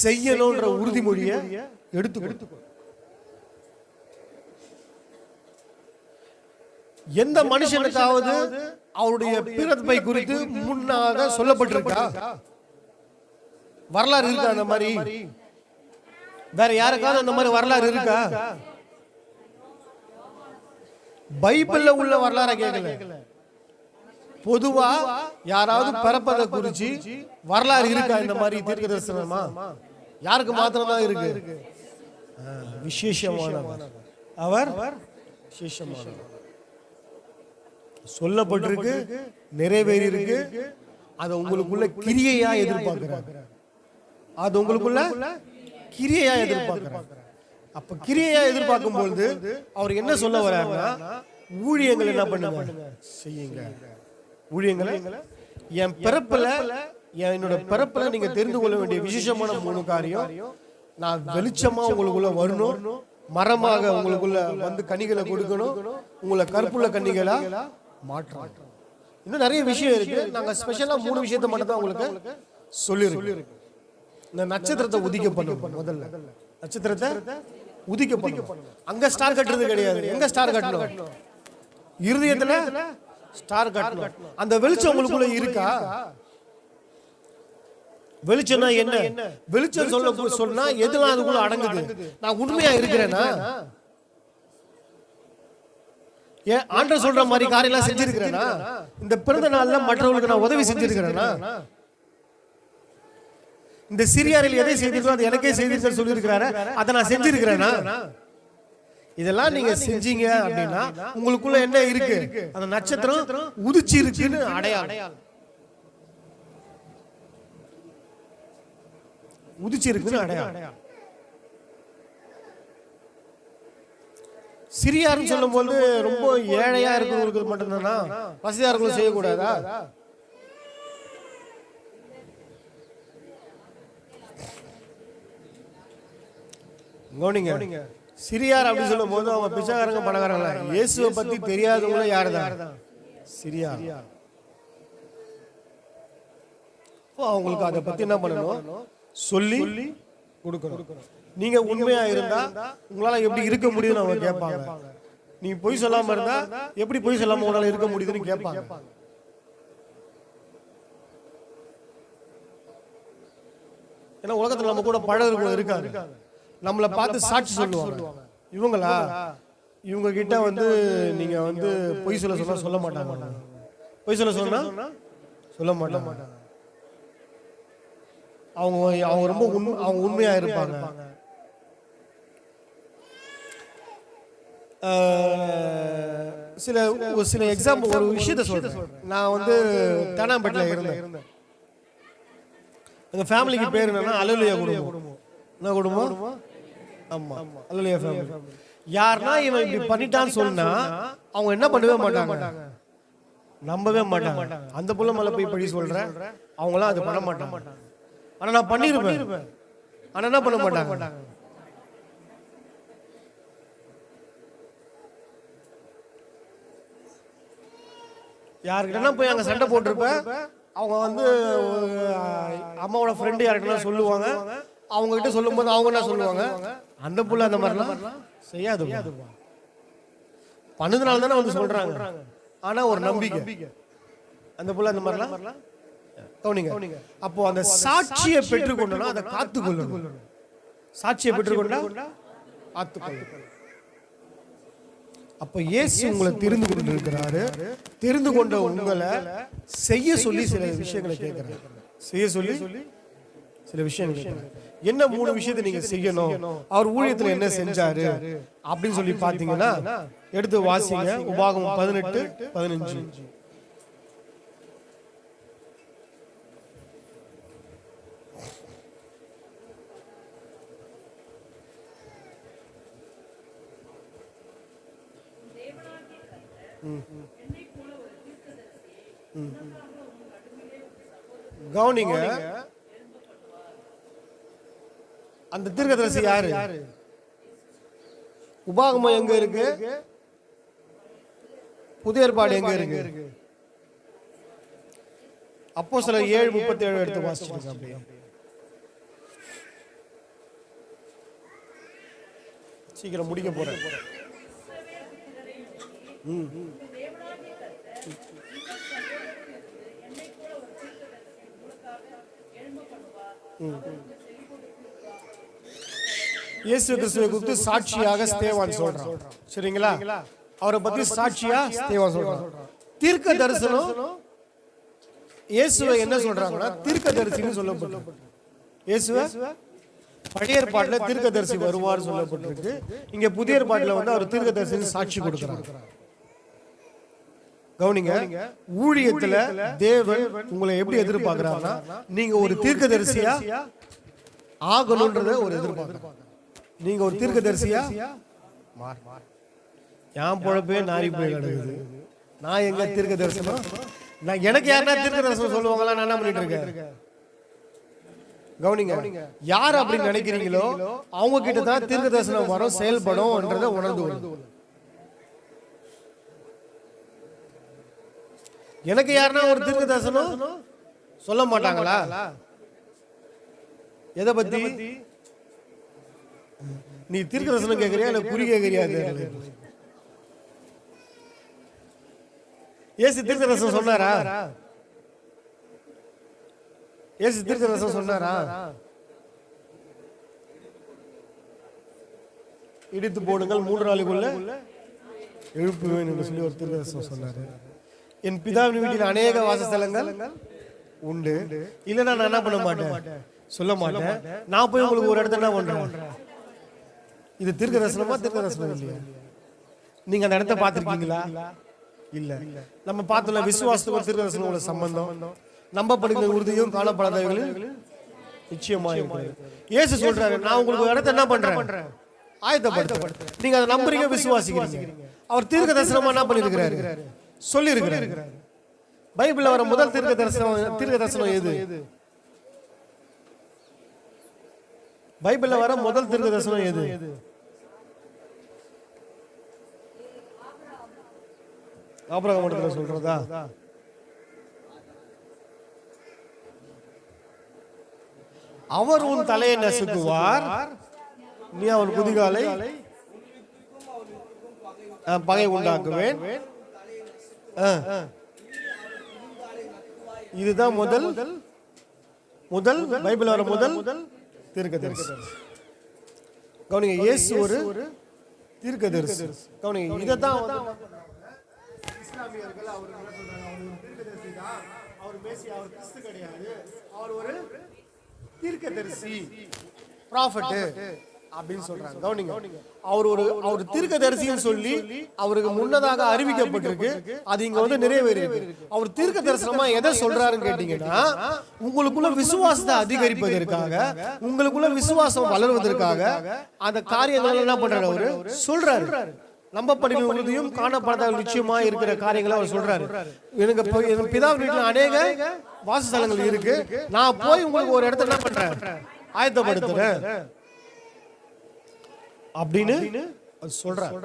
A: செய்யணும்ன்ற உறுதிமொழியை எடுத்துக்கணும். எந்த மனுஷனுக்காவது அவருடைய பிறப்பை குறித்து முன்னாக சொல்லப்பட்டிருக்கா? வரலாறு இருக்கா? அந்த மாதிரி வேற யாருக்காவது அந்த மாதிரி வரலாறு இருக்கா? பைபிள்ல உள்ள வரலாறு கேட்கல. பொதுவா யாராவது பிறப்பதை குறிச்சு வரலாறு இருக்கா? இந்த மாதிரி தீர்க்க தரிசனமா யாருக்கு மாத்திரம் தான் இருக்கு? விசேஷமானவர் அவர், விசேஷமானவர் சொல்லப்பட்டிருக்கு, நிறைவேறி இருக்கு. அதை உங்களுக்குள்ள கிரியையா எதிர்பார்க்கிறார். அது உங்களுக்குள்ள கிரியையா எதிர்பார்க்கிறார். அப்ப கிரியையா எதிர்பார்க்கும் பொழுது அவர் என்ன சொல்ல வர்றாருன்னா, ஊழியங்கள் என்ன பண்ணுங்க, செய்யுங்க. ஊழியங்களை என் பிறப்புல, என்னோட பிறப்புல நீங்க தெரிந்து கொள்ள வேண்டிய விசேஷமான 3 காரியம். நான் வெளிச்சமா உங்களுக்குள்ள வரணும், மரமாக உங்களுக்குள்ள வந்து கனிகளை கொடுக்கணும், உங்களை கற்புள்ள கன்னிகளா மாற்றணும். இன்னும் நிறைய விஷயம் இருக்கு. நாங்க ஸ்பெஷலா 3 விஷயத்தை மட்டும் தான் உங்களுக்கு சொல்லிருக்கோம். இந்த நட்சத்திரத்தை உதிக்க பண்ணணும். முதல்ல நட்சத்திரத்தை உதிக்க பண்ணணும். அங்க ஸ்டார் கட்டுறது கிடையாது. எங்க ஸ்டார் கட்டணும்? இருதயத்துல ஸ்டார் கட்டணும். அந்த வெளிச்சம் உங்களுக்குள்ள இருக்கா? வெளிச்சம்னா என்ன? வெளிச்சம் சொன்னா எதுலாம் அதுக்குள்ள அடங்குது? நான் உண்மையா இருக்கிறேனா? ஏன் ஆண்டவர் சொல்ற மாதிரி காரியெல்லாம் செஞ்சிருக்கிறேனா? இந்த பிறந்த நாள்ல மற்றவங்களுக்கு நான் உதவி செஞ்சிருக்கிறேனா? இந்த சிறியாரில் எதை செய்திருக்கோ அது எனக்கே செய்திருக்க சொல்லியிருக்கிறாரு, அதை நான் செஞ்சிருக்கிறேனா? இதெல்லாம் நீங்க செஞ்சீங்க அப்படின்னா உங்களுக்குள்ள என்ன இருக்கு? அந்த நட்சத்திரம் உதிச்சு இருக்குன்னு அடையாளம். உதிச்சு இருக்குன்னு அடையாளம். சிறியார்னு சொல்லும் போது ரொம்ப ஏழையா இருக்கிறவங்களுக்கு மட்டும்தானா? வசதியா இருக்கிறவங்க செய்யக்கூடாதா? கவனிங்க, சிறியார் அப்படி சொல்லும் போது அவங்க பிச்சைக்காரங்க பணக்காரங்களா? இயேசுவை பத்தி தெரியாதவங்கள யாருதான்? சிறியார். அவங்களுக்கு அதை பத்தி என்ன பண்ணணும், சொல்லி கொடுக்கணும். நீங்க உண்மையா இருந்தா உங்களால எப்படி இருக்க முடியும்னு அவங்க கேட்பாங்க. நீ பொய் சொல்லாம இருந்தா எப்படி பொய் சொல்லாம உங்களால இருக்க முடியுதுன்னு கேட்பாங்க. ஏன்னா உலகத்துல நம்ம கூட பழகுறவங்க இருக்காங்க, நம்மளை பார்த்து சாட்சி சொல்லுவாங்க. இவங்களா, இவங்க கிட்ட வந்து நீங்க வந்து பொய் சொன்னா சொல்ல மாட்டாங்க. பொய் சொன்னா சொல்ல மாட்டாங்க. அவங்க ரொம்ப அவங்க உண்மையா இருப்பாங்க. சில எக்ஸாம்பிள், ஒரு விஷயத்த சொல்றேன். நான் வந்து தேனாம்பேட்டில் இருந்தேன். எங்க ஃபேமிலிக்கு பேர் என்னன்னா அல்லேலூயா குடும்பம். என்ன குடும்பம்? ஆமா, அல்லேலூயா ஃபேமிலி. யாருன்னா இவன் இப்படி பண்ணிட்டான்னு சொன்னா அவங்க என்ன பண்ணவே மாட்டாங்க, நம்பவே மாட்டாங்க. அந்த புள்ள மேல போய் பழி சொல்றேன், அவங்களாம் அது பண்ண மாட்டாங்க. ஆனா நான் பண்ணிருப்பேன். ஆனா என்ன பண்ண மாட்டாங்க. யாருக்கிட்டனா போய் அங்க சண்டை போட்டிருப்பேன். அவங்க வந்து அம்மாவோட ஃப்ரெண்டு யாருக்கிட்ட சொல்லுவாங்க. அவங்க கிட்ட சொல்லும் போது அவங்க என்ன சொல்லுவாங்க, அந்த புள்ள அந்த மாதிரிலாம் செய்யாது, பண்ணதுனால தானே வந்து சொல்றாங்க. ஆனா ஒரு நம்பிக்கை, அந்த புள்ள அந்த மாதிரிலாம் கவனிங்க. அப்போ அந்த சாட்சியை பெற்றுக்கொண்டா அதை காத்துக்கொள்ளணும். சாட்சியை பெற்றுக்கொண்டா காத்துக்கொள்ளணும். அப்ப இயேசு உங்களை தெரிந்து கொண்டிருக்கிறாரு. தெரிந்து கொண்ட உங்களை செய்ய சொல்லி சில விஷயங்களை கேட்கிறாரு. செய்ய சொல்லி சில விஷயங்கள் கேட்கிறாரு. என்ன 3 விஷயத்தை நீங்க செய்யணும், அவர் ஊழியத்துல என்ன செஞ்சாரு அப்படின்னு சொல்லி பாத்தீங்கன்னா எடுத்து வாசிங்க. உபாகமம் 18:15. கவனிங்க, அந்த தீர்க்கதரிசி யாரு? உபாகமம் எங்க இருக்கு? புதிய ஏற்பாடு எங்க இருக்கு? அப்போஸ்தலர் 7:37 எடுத்து வாசிச்சுங்க அப்படியே. சீக்கிரம் முடிக்க போறேன். இயேசு கிறிஸ்துவை குறித்து சாட்சியாக ஸ்தேவான் சொல்றான். சரிங்களா? அவரை பத்தி சாட்சியா ஸ்தேவான் சொல்றான். தீர்க்க தரிசனம் இயேசுவை என்ன சொல்றாங்கன்னா தீர்க்கதரிசின்னு சொல்லப்பட்டிருக்கு. இயேசுவை பழைய ஏற்பாட்டுல தீர்க்கதரிசி வருவார் சொல்லப்பட்டிருக்கு. இங்க புதிய ஏற்பாட்டுல வந்து அவர் தீர்க்கதரிசி சாட்சி கொடுக்கிறார். கவனிங்க, ஊழியத்துல தேவன் உங்களை எப்படி எதிர்பார்க்கிறாருன்னா நீங்க ஒரு தீர்க்கதரிசியா ஆகணும்ன்றத ஒரு எதிர்பார்க்கிறார். நீங்க ஒரு தீர்க்கதரிசியா என் பொழப்பே நாரி போய் கிடக்குது, நான் எங்க தீர்க்க தரிசனம், நான் எனக்கு யாருன்னா தீர்க்க தரிசனம் சொல்லுவாங்களா, நான் என்ன பண்ணிட்டு இருக்கேன். கவனிங்க, யார் அப்படின்னு நினைக்கிறீங்களோ அவங்க கிட்ட தான் தீர்க்க தரிசனம் வரும், செயல்படும்ன்றத உணர்ந்து. எனக்கு யாருன்னா ஒரு தீர்க்க தரிசனம் சொல்ல மாட்டாங்களா? எதை பத்தி? நீ தீர்க்க தரிசனம் கேட்கறியா இல்ல குறி கேட்கறியா? இயேசு தீர்க்க தரிசனம் சொன்னாரா? இயேசு தீர்க்க தரிசனம் சொன்னாரா? இடித்து போடுங்கள் 3 நாளுக்குள்ள எழுப்புவேன் என்று சொல்லி ஒரு தீர்க்க தரிசனம் சொன்னாரு. என் பிதாவின் வீட்டில் அநேக வாசஸ்தலங்கள் உண்டு, இல்லைன்னா நான் என்ன பண்ண மாட்டேன், சொல்ல மாட்டேன். நான் போய் உங்களுக்கு ஒரு இடத்த என்ன பண்றேன். இது தீர்க்க தரிசனமா? தீர்க்க தரிசனம் இல்லையா? நீங்க அந்த இடத்த பார்த்திருக்கீங்களா? இல்ல. நம்ம பார்த்தோம்ல, விசுவாசத்துக்கு தீர்க்க தரிசனம் உள்ள சம்பந்தம், நம்பப்படுகிற உறுதியும் காணப்படாதவர்களும் நிச்சயமா இருக்கிறது. இயேசு சொல்றாரு, நான் உங்களுக்கு ஒரு இடத்த என்ன பண்றேன், ஆயத்தப்படுத்துறேன். நீங்க அதை நம்புறீங்க, விசுவாசிக்கிறீங்க. அவர் தீர்க்க தரிசனமா என்ன பண்ணிருக்கிறாரு, சொல்லி இருக்கிறாரு. பைபிள்ல வர முதல் தீர்க்க தரிசனம் எது? பைபிள்ல வர முதல் தீர்க்க தரிசனம் எது? ஆபிரகாம் இடத்துல சொல்றதா? அவர் உன் தலையை நசுக்குவார், நீ அவன் குதிகாலை பகை உண்டாக்குவேன். இதுதான் முதல் பைபிள் வர முதல் தீர்க்கதரிசி. கவனிங்க, இயேசு ஒரு தீர்க்கதரிசி. கவனிங்க, இதைத்தான் இஸ்லாமியர்கள் அவர் என்ன சொல்றாங்க, அவர் ஒரு தீர்க்கதரிசி தான், அவர் மேசியா, அவர் கிறிஸ்து கிடையாது, அவர் ஒரு தீர்க்கதரிசி, ப்ராஃபட் அப்படின்னு சொல்றாங்க. கவனிங்க, அவர் தீர்க்கதரிசின்னு சொல்லி அவருக்கு முன்னதாக அறிவிக்கப்பட்டிருக்கு. அது இங்க வந்து நிறைவேறிருக்கு. அவர் தீர்க்க தரிசனமா எதை சொல்றாருன்னு கேட்டீங்கன்னா, உங்களுக்குள்ள விசுவாசத்தை அதிகரிப்பதற்காக, உங்களுக்குள்ள விசுவாசம் வளர்வதற்காக அந்த காரியங்கள் என்ன பண்றாரு, அவரு சொல்றாரு. நம்பப்படுகிற உறுதியும் காணப்படாத நிச்சயமா இருக்கிற காரியங்களை அவர் சொல்றாரு. எனக்கு பிதாவின் வீட்டில் அநேக வாசஸ்தலங்கள் இருக்கு, நான் போய் உங்களுக்கு ஒரு இடத்துல என்ன பண்றேன், ஆயத்தப்படுத்துறேன் அப்படின்னு சொல்றார்.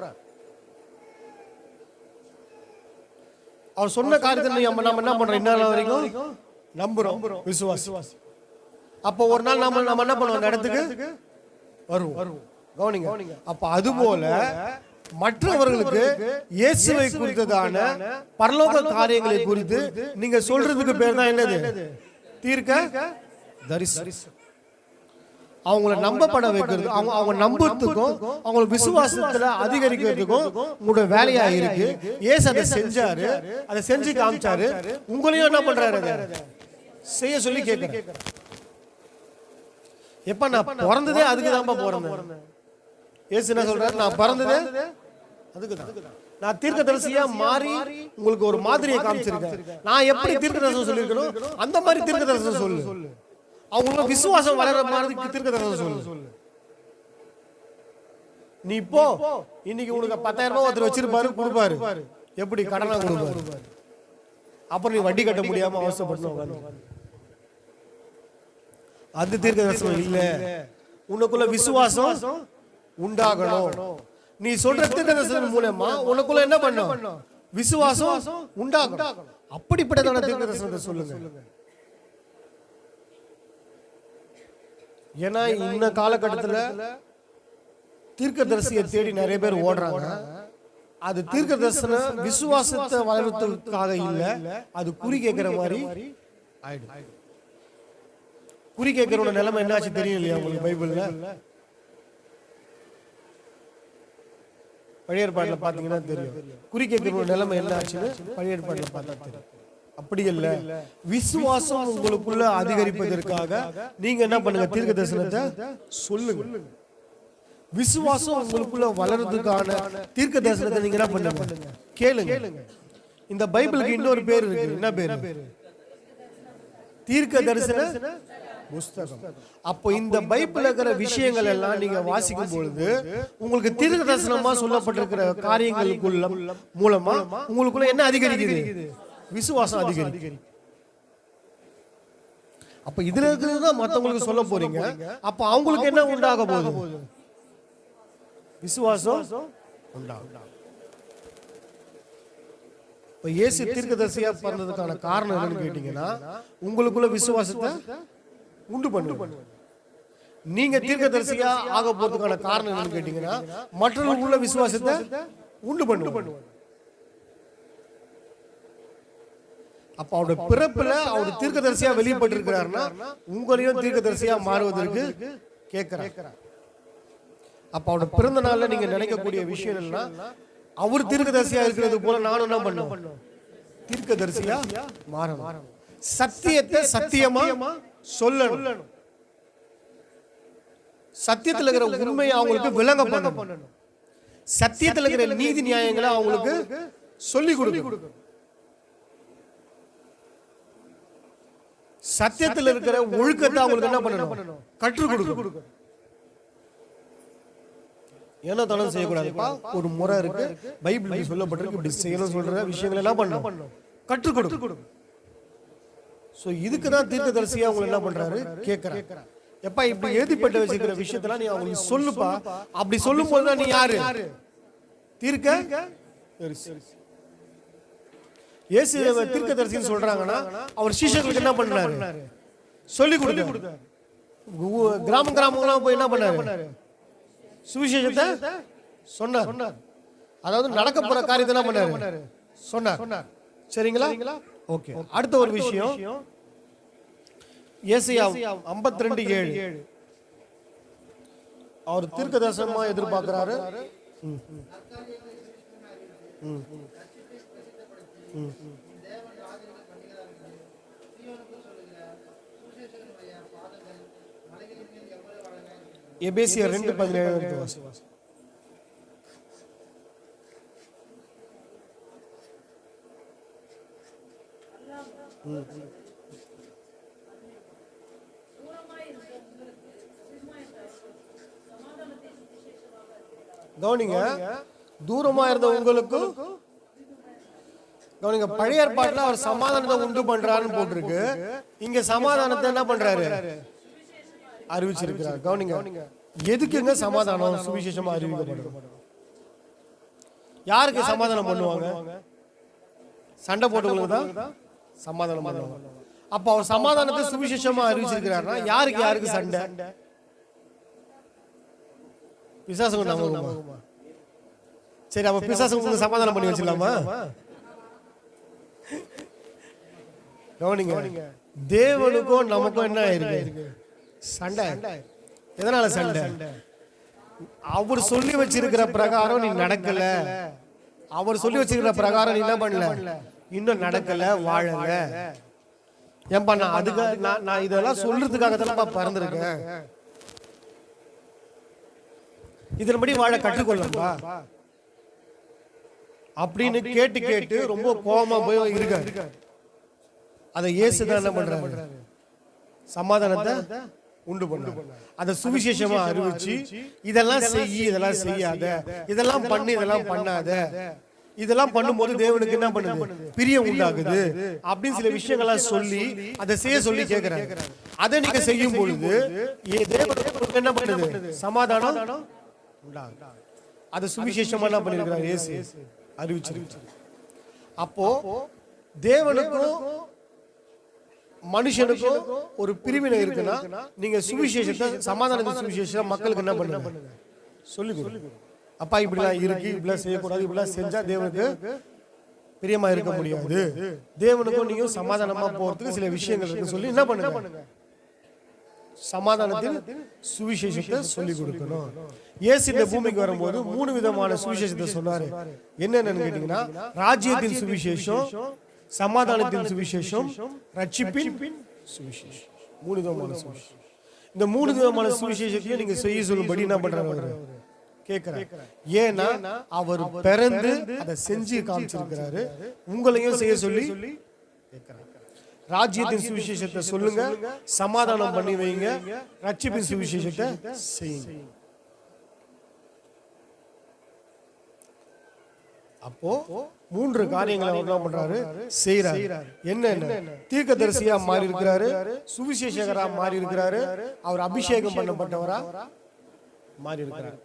A: அவர் சொன்ன காரியத்தை நம்ம என்ன பண்றோம், இன்னும் வரைக்கும் நம்புறோம், விசுவாசி. அப்போ ஒரு நாள் நம்ம என்ன பண்ணுவோம், அந்த இடத்துக்கு வருவோம். கவனிங்க, அப்ப அது போல மற்றவர்களுக்கு இயேசுவை குறித்ததான பரலோக காரியங்களை குறித்து நீங்க சொல்றதுக்கு பேர் தான் என்னது, தீர்க்க தரிசனம். அவங்கள நம்பப்பட வைக்கிறது, அவங்க நம்புறதுக்கும் அவங்க விசுவாசத்துல அதிகரிக்கிறதுக்கும் உங்களோட வேலையா இருக்கு. இயேசு அதை செஞ்சாரு, அதை செஞ்சு காமிச்சாரு. உங்களையும் என்ன பண்றாரு, செய்ய சொல்லி கேட்கிறேன். எப்ப நான் பிறந்ததே அதுக்கு தான் பிறந்தேன். இயேசு என்ன சொல்றாரு, நான் பிறந்ததே அதுக்குதான். நான் தீர்க்கதரிசியா மாறி உங்களுக்கு ஒரு மாதிரியை காமிச்சிருக்கேன். நான் எப்படி தீர்க்கதரிசனம் சொல்லியிருக்கணும் அந்த மாதிரி தீர்க்கதரிசனம் சொல்லு. அவங்க விசுவாசம் வளர மாதிரி தீர்க்கதரிசனம் சொல்லு. நீ இப்போ இன்னைக்கு உனக்கு 10,000 ரூபாய் ஒருத்தர் வச்சிருப்பாரு, கொடுப்பாரு, எப்படி கடனா கொடுப்பாரு. அப்புறம் நீ வட்டி கட்ட முடியாம அவசரப்பட்டு அது தீர்க்கதரிசனம் இல்ல. உனக்குள்ள விசுவாசம் உண்டாகணும். நீ சொல்ற தீர்க்கதரிசனம் மூலமா உனக்குள்ள என்ன பண்ணும், விசுவாசம் உண்டாகணும். அப்படிப்பட்டதான தீர்க்க தரிசனத்தை சொல்லுங்க. ஏன்னா இந்த காலகட்டத்தில் தீர்க்கதரிசியை தேடி நிறைய பேர் ஓடுறாங்க. அது தீர்க்க தரிசன விசுவாசத்தை வளர்த்துக்காக இல்ல, அது குறி கேட்கிற மாதிரி ஆயிடும். குறி கேட்கிறோட நிலைமை என்னாச்சு தெரியும் இல்லையா உங்களுக்கு? பைபிள்ல பழைய ஏற்பாடுல பாத்தீங்கன்னா தெரியும். குறி கேட்கிறோட நிலைமை என்ன ஆச்சுன்னு பழைய ஏற்பாடுல பார்த்தா தெரியும். அப்படி இல்ல, விசுவாசம் உங்களுக்குள்ள அதிகரிப்பதற்காக நீங்க என்ன பண்ணுங்க? தீர்க்க தரிசனத்தை சொல்லுங்க. விசுவாசம் உங்களுக்குள்ள வளர்றதுக்கான தீர்க்க தரிசனத்தை நீங்க என்ன பண்ணுங்க? கேளுங்க. இந்த பைபிளுக்கு இன்னொரு பேர் இருக்கு. என்ன பேரு? தீர்க்க தரிசன புஸ்தகம். அப்போ இந்த பைபிள்ல இருக்கிற விஷயங்கள் எல்லாம் நீங்க வாசிக்கும் பொழுது உங்களுக்கு தீர்க்க தரிசனமா சொல்லப்பட்டிருக்கிற காரியங்களுக்குள்ள மூலமா உங்களுக்குள்ள என்ன அதிகரிக்குது? விசுவாசம் அதிகரிக்குது. அப்ப இதுல இருக்கிறது மத்தவங்களுக்கு சொல்ல போறீங்க. அப்ப அவங்களுக்கு என்ன உண்டாக போகுது? விசுவாசம் உண்டாகும். இப்ப இயேசு தீர்க்கதரிசியா பிறந்ததுக்கான காரணம் என்னன்னு கேட்டீங்கன்னா, உங்களுக்குள்ள விசுவாசத்தை உண்டு பண்ணுவார். நீங்க தீர்க்கதரிசியா ஆக போறதுக்கான காரணம் என்னன்னு கேட்டீங்கன்னா, மற்றவர்களுக்குள்ள விசுவாசத்தை உண்டு பண்ணுவார். அப்ப அவருடைய பிறப்புல அவர் தீர்க்கதரிசியா வெளிப்பட்டு இருக்கிறாருன்னா உங்களையும் தீர்க்கதரிசியா மாறுவதற்கு கேட்கிறார். அப்ப அவரோட பிறந்த நாள்ல நீங்க நினைக்கக்கூடிய விஷயம் என்னன்னா, அவர் தீர்க்கதரிசியா இருக்கிறது போல நானும் என்ன பண்ணணும்? தீர்க்கதரிசியா மாறணும். சத்தியத்தை சத்தியமா சொல்லணும். சத்தியத்துல இருக்கிற உண்மையை அவங்களுக்கு விளங்க பண்ணணும். சத்தியத்துல இருக்கிற நீதி நியாயங்களை அவங்களுக்கு சொல்லி கொடுக்கணும். சத்தியத்தில் இருக்கிற ஒழுக்கத்தை அவங்களுக்கு என்ன பண்ணணும்? கற்றுக் கொடுக்கணும். ஏன்னா தனம் செய்யக்கூடாதுப்பா, ஒரு முறை இருக்கு, பைபிள் சொல்லப்பட்டிருக்கு, இப்படி செய்யணும் சொல்ற விஷயங்கள் எல்லாம் பண்ணணும், கற்றுக் கொடுக்கணும். சோ இதுக்கு தான் தீர்க்கதரிசியா அவங்க என்ன பண்றாரு? கேட்கிறாரு, எப்பா இப்படி எழுதிப்பட்டு வச்சிருக்கிற விஷயத்தெல்லாம் நீ அவங்களுக்கு சொல்லுப்பா. அப்படி சொல்லும் போதுதான் நீ யாரு? தீர்க்க இயேசு தீர்க்கதரிசின்னு சொல்றாங்கன்னா அவர் சீஷர்களுக்கு என்ன பண்ணாரு? சொல்லி கொடுத்தாரு. கிராமங்களாம் போய் என்ன பண்ணாரு? சுவிசேஷத்தை சொன்னார். அதாவது நடக்க போற காரியத்தை என்ன பண்ணாரு? சொன்னார். சரிங்களா? ஓகே. அடுத்த ஒரு விஷயம், ஏசாயா 52:7 அவர் தீர்க்கதரிசனமா எதிர்பார்க்கிறாரு. எபேசியர் 2:17 கவனிங்க. தூரமா இருந்த உங்களுக்கு கவனிங்க, பழைய ஏற்பாட்டுல அவர் சமாதானத்தை உண்டு பண்றாருன்னு போட்டிருக்கு. இங்க சமாதானத்தை என்ன பண்றாரு? அறிவிச்சிருக்கிறார். கவனிங்க, எதுக்குங்க சமாதானம் சுவிசேஷமா அறிவிக்கப்படும்? யாருக்கு சமாதானம் பண்ணுவாங்க? சண்டை போட்டவங்களுக்கு தான் சமாதானம் பண்ணுவாங்க. அப்ப அவர் சமாதானத்தை சுவிசேஷமா அறிவிச்சிருக்கிறாருன்னா யாருக்கு சண்டை? பிசாசு நாம. சரி, அப்ப பிசாசு சமாதானம் பண்ணி வச்சிடலாமா? கவனிங்க, தேவனுக்கும் நமக்கும் என்ன இருக்கு? சண்டை. எதனால சண்டை? அவர் சொல்லி வச்சிருக்கிற பிரகாரம் நீ நடக்கல, அவர் சொல்லி வச்சிருக்கிற பிரகாரம் நீ என்ன பண்ணல, இன்னும் நடக்கல, வாழல. ஏன்பா நான் அதுக்கு நான் இதெல்லாம் சொல்றதுக்காக தான் பிறந்திருக்கேன். இதன்படி வாழ கற்றுக்கொள்ளப்பா அப்படின்னு கேட்டு ரொம்ப கோபமா போய் இருக்காரு. அதை இயேசுதான் என்ன பண்றாரு? சமாதானத்தை உண்டு பண்ண, அதை சுவிசேஷமா அறிவிச்சு இதெல்லாம் செய்யி, இதெல்லாம் செய்யாத, இதெல்லாம் பண்ணு, இதெல்லாம் பண்ணாத, இதெல்லாம் பண்ணும்போது தேவனுக்கு என்ன பண்ணுது? பிரியம் உண்டாகுது அப்படின்னு சில விஷயங்கள்லாம் சொல்லி அதை செய்ய சொல்லி கேட்கிறாங்க. அதை நீங்க செய்யும் பொழுது தேவனுக்கு என்ன பண்ணுது? சமாதானம் உண்டாகுது. அதை சுவிசேஷமா என்ன பண்ணிருக்கிறார்? இயேசு அறிவிச்சிருக்கிறார். அப்போ தேவனுக்கும் மனுஷனுக்கும் ஒரு பிரிவினை இருக்குன்னா நீங்க சுவிசேஷத்தை, சமாதானத்தின் சுவிசேஷம் மக்களுக்கு என்ன பண்ணுங்க, சொல்லி கொடுங்க. அப்பா இப்படிலாம் இருக்கு, இப்படிலாம் செய்யக்கூடாது, இப்படிலாம் செஞ்சா தேவனுக்கு பிரியமா இருக்க முடியாது, தேவனுக்கும் நீங்க சமாதானமா போறதுக்கு சில விஷயங்கள் இருக்கு சொல்லி என்ன பண்ணுங்க, சமாதானத்தின் சுவிசேஷத்தை சொல்லி கொடுக்கணும். இயேசு இந்த பூமிக்கு வரும்போது 3 விதமான சுவிசேஷத்தை சொன்னாரு. என்னன்னு கேட்டீங்கன்னா, ராஜ்யத்தின் சுவிசேஷம், சமாதானத்தின் சுவிசேஷம், ரட்சிப்பின் சுவிசேஷம். 3 விதமான சுவிசேஷம். இந்த 3 விதமான சுவிசேஷத்தையும் நீங்க செய்ய சொல்லும்படி என்ன பண்றாரு, கேட்கிறார். ஏன்னா அவர் பிறந்து அதை செஞ்சு காமிச்சிருக்கிறாரு, உங்களையும் செய்ய சொல்லி கேட்கிறார். ராஜ்யத்தின் சுவிசேஷத்தை சொல்லுங்க, சமாதானம் பண்ணி வைங்க, ரட்சிப்பின் சுவிசேஷத்தை செய்யுங்க. அப்போ 3 காரியங்களை அவர் என்ன பண்றாரு, செய்யறாரு. என்ன? தீர்க்கதரிசியா மாறி இருக்கிறாரு, சுவிசேஷகரா மாறி இருக்கிறாரு, அவர் அபிஷேகம் பண்ணப்பட்டவரா மாறி இருக்கிறார்.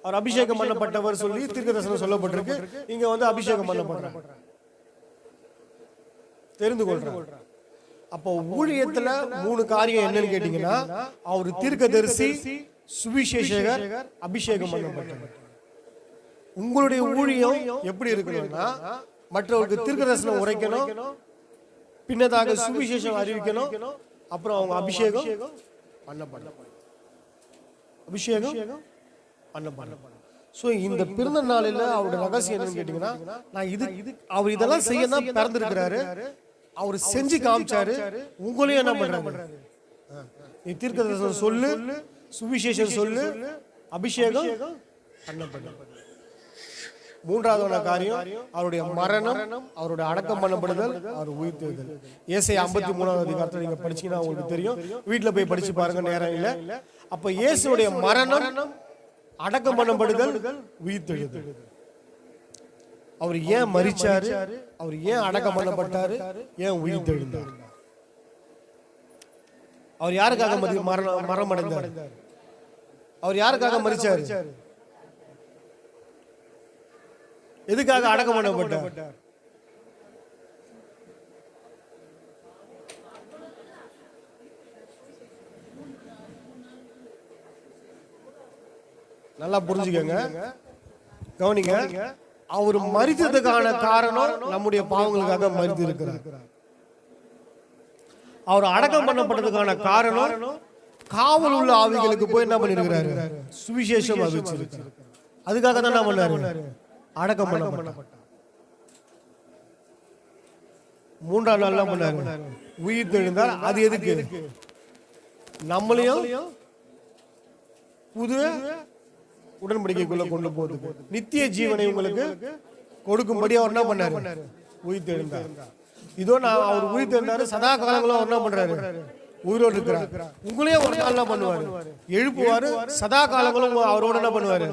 A: அவர் அபிஷேகம் பண்ணப்பட்டவர் சொல்லி தீர்க்கதரிசனம் சொல்லப்பட்டிருக்கு. இங்க வந்து அபிஷேகம் பண்ணப்படுறார், தெரிந்து கொள்றார். அப்போ ஊழியத்துல 3 காரியம் என்னன்னு கேட்டீங்கன்னா, அவர் தீர்க்கதரிசி, சுவிசேஷகர், அபிஷேகம் பண்ணப்பட்டவர். உங்களுடைய ஊழியம் எப்படி இருக்கணும்னா, மற்றவருக்கு தீர்க்கதரிசனம் உரைக்கணும், பின்னதாக சுவிசேஷம் அறிவிக்கணும், அப்புறம் அவங்க அபிஷேகம் பண்ணப்படணும். அபிஷேகம் பண்ணப்படணும். சோ இந்த பிறந்த நாளில் அவருடைய ரகசியம் என்னன்னு கேட்டீங்கன்னா, நான் அவர் இதெல்லாம் செய்ய தான் பிறந்திருக்கிறாரு, அவர் செஞ்சு காமிச்சாரு. உங்களையும் என்ன பண்றாரு, நீ தீர்க்கதரிசனம் சொல்லு, சுவிசேஷம் சொல்லு, அபிஷேகம் பண்ணப்படும். 3வது காரியம் அவருடைய மரணம், அவருடைய அடக்கம் பண்ணப்படுதல், அவர் உயிர்த்தெழுதல். ஏசாயா 53வது அதிகாரத்தை நீங்க படிச்சீங்கன்னா உங்களுக்கு தெரியும். வீட்டுல போய் படிச்சு பாருங்க, நேரம் இல்ல. அப்ப இயேசுடைய மரணம், அடக்கம் பண்ணப்படுதல், உயிர்த்தெழுதல். அவர் ஏன் மரிச்சாரு, அவர் ஏன் அடக்கம் பண்ணப்பட்டாரு, ஏன் உயிர்த்தெழுந்தார், அவர் யாருக்காக மரணம் அடைந்தார், அவர் யாருக்காக மரிச்சாரு, எதுக்காக அடக்கம் பண்ணப்பட்டார், நல்லா புரிஞ்சுக்கங்க, கவனிங்க. அவர் மரித்ததுக்கான காரணம் நம்முடைய பாவங்களுக்காக மரித்து இருக்கிறார். அவர் அடக்கம் பண்ணப்பட்டதுக்கான காரணம் காவல் உள்ள ஆவிகளுக்கு போய் என்ன பண்ணிருக்கிறாரு, சுவிசேஷம் அறிவிச்சிருக்கிறார். அதுக்காக தான் என்ன பண்ணாரு, அடக்கம் பண்ணப்பட்டார். 3ஆம் நாள் என்ன பண்ணாரு, உயிர் தெழுந்தார். அது எதுக்கு, நம்மளையும் புது உடன்படிக்கைக்குள்ள கொண்டு போகுது, நித்திய ஜீவனை உங்களுக்கு கொடுக்கும்படி அவர் என்ன பண்ணாரு, உயிர் தெழுந்தார். இதோ நான் அவர் உயிர் தெழுந்தாரு, சதா காலங்களும் அவர் என்ன பண்றாரு, உயிரோடு இருக்கிறார். உங்களையும் ஒரு நாள் என்ன பண்ணுவாரு, எழுப்புவாரு, சதா காலங்களும் அவரோட என்ன பண்ணுவாரு,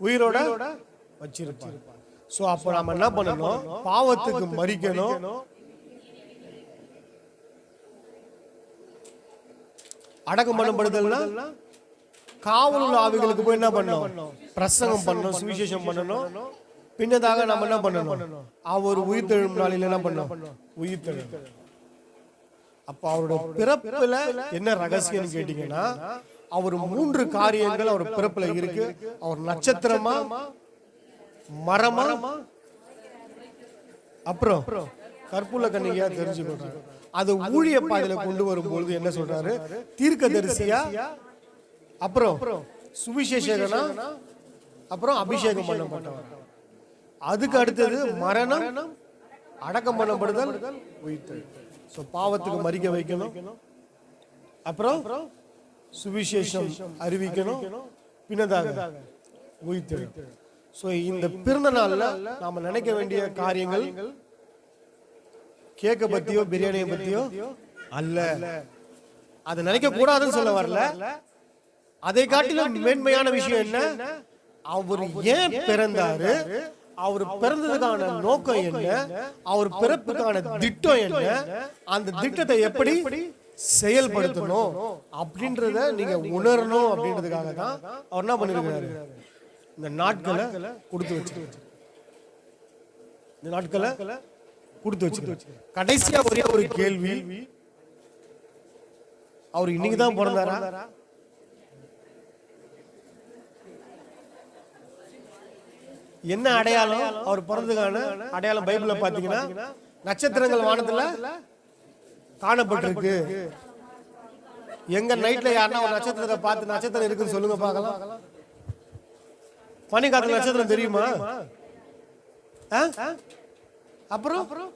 A: உயிரோட வச்சிருப்பாரு. சோ அப்ப நாம என்ன பண்ணணும், பாவத்துக்கு மரிக்கணும், அடக்கம் பண்ணப்படுதல்னா காவல் உள்ள ஆவிகளுக்கு போய் என்ன பண்ணணும், பிரசங்கம் பண்ணணும், சுவிசேஷம் பண்ணணும். பின்னதாக நம்ம என்ன பண்ணணும், அவர் உயிர் தெழும் நாளில் என்ன பண்ணணும், உயிர் தெழும். அப்ப அவரோட பிறப்புல என்ன ரகசியம் கேட்டீங்கன்னா, அவர் 3 காரியங்கள் அவர் பிறப்புல இருக்கு. அவர் நட்சத்திரமா, மரமா, அப்புறம் கற்புள்ள கன்னிகையா தெரிஞ்சுக்கொள்றாரு. அது ஊழிய பாதையில கொண்டு வரும்பொழுது என்ன சொல்றாரு, தீர்க்கதரிசியா, அப்புறம் சுவிசேஷகனா, அப்புறம் அபிஷேகம் பண்ணப்பட்டவர். அதுக்கு அடுத்தது மரணம், அடக்கம் பண்ணப்படுதல், உயிர்த்தெழுதல். சோ பாவத்துக்கு மரிக்க வைக்கணும், அப்புறம் சுவிசேஷம் அறிவிக்கணும், பின்னதாக உயிர்த்தெழுதல். சோ இந்த பிறந்த நாள்ல நாம நினைக்க வேண்டிய காரியங்கள் கேக்க பத்தியோ பிரியாணியை பத்தியோ அல்ல. அதை நினைக்க கூடாதுன்னு சொல்ல வரல. அதை காட்டிலும் மேன்மையான விஷயம் என்ன, அவர் ஏன் பிறந்தாரு, அவர் பிறந்ததுக்கான நோக்கம் என்ன, அவர் பிறப்புக்கான திட்டம் என்ன, அந்த திட்டத்தை எப்படி செயல்படுத்தணும் அப்படின்றத நீங்க உணரணும். அப்படின்றதுக்காக தான் அவர் என்ன பண்ணிருக்கிறாரு, இந்த நாட்களை கொடுத்து வச்சு, இந்த நாட்களை கொடுத்து வச்சு. கடைசியா ஒரே ஒரு கேள்வி, அவர் இன்னைக்கு தான் பிறந்தாரா? என்ன அடையாளம் அவர் பிறந்ததுக்கான அடையாளம் பைபிள்ல பாத்தீங்கன்னா நட்சத்திரங்கள் வானத்துல காணப்பட்டிருக்கு. எங்க நைட்ல யாருன்னா ஒரு நட்சத்திரத்தை பார்த்து நட்சத்திரம் இருக்குன்னு சொல்லுங்க பார்க்கலாம். பனிக்காலத்துல நட்சத்திரம் தெரியுமா? அப்புறம்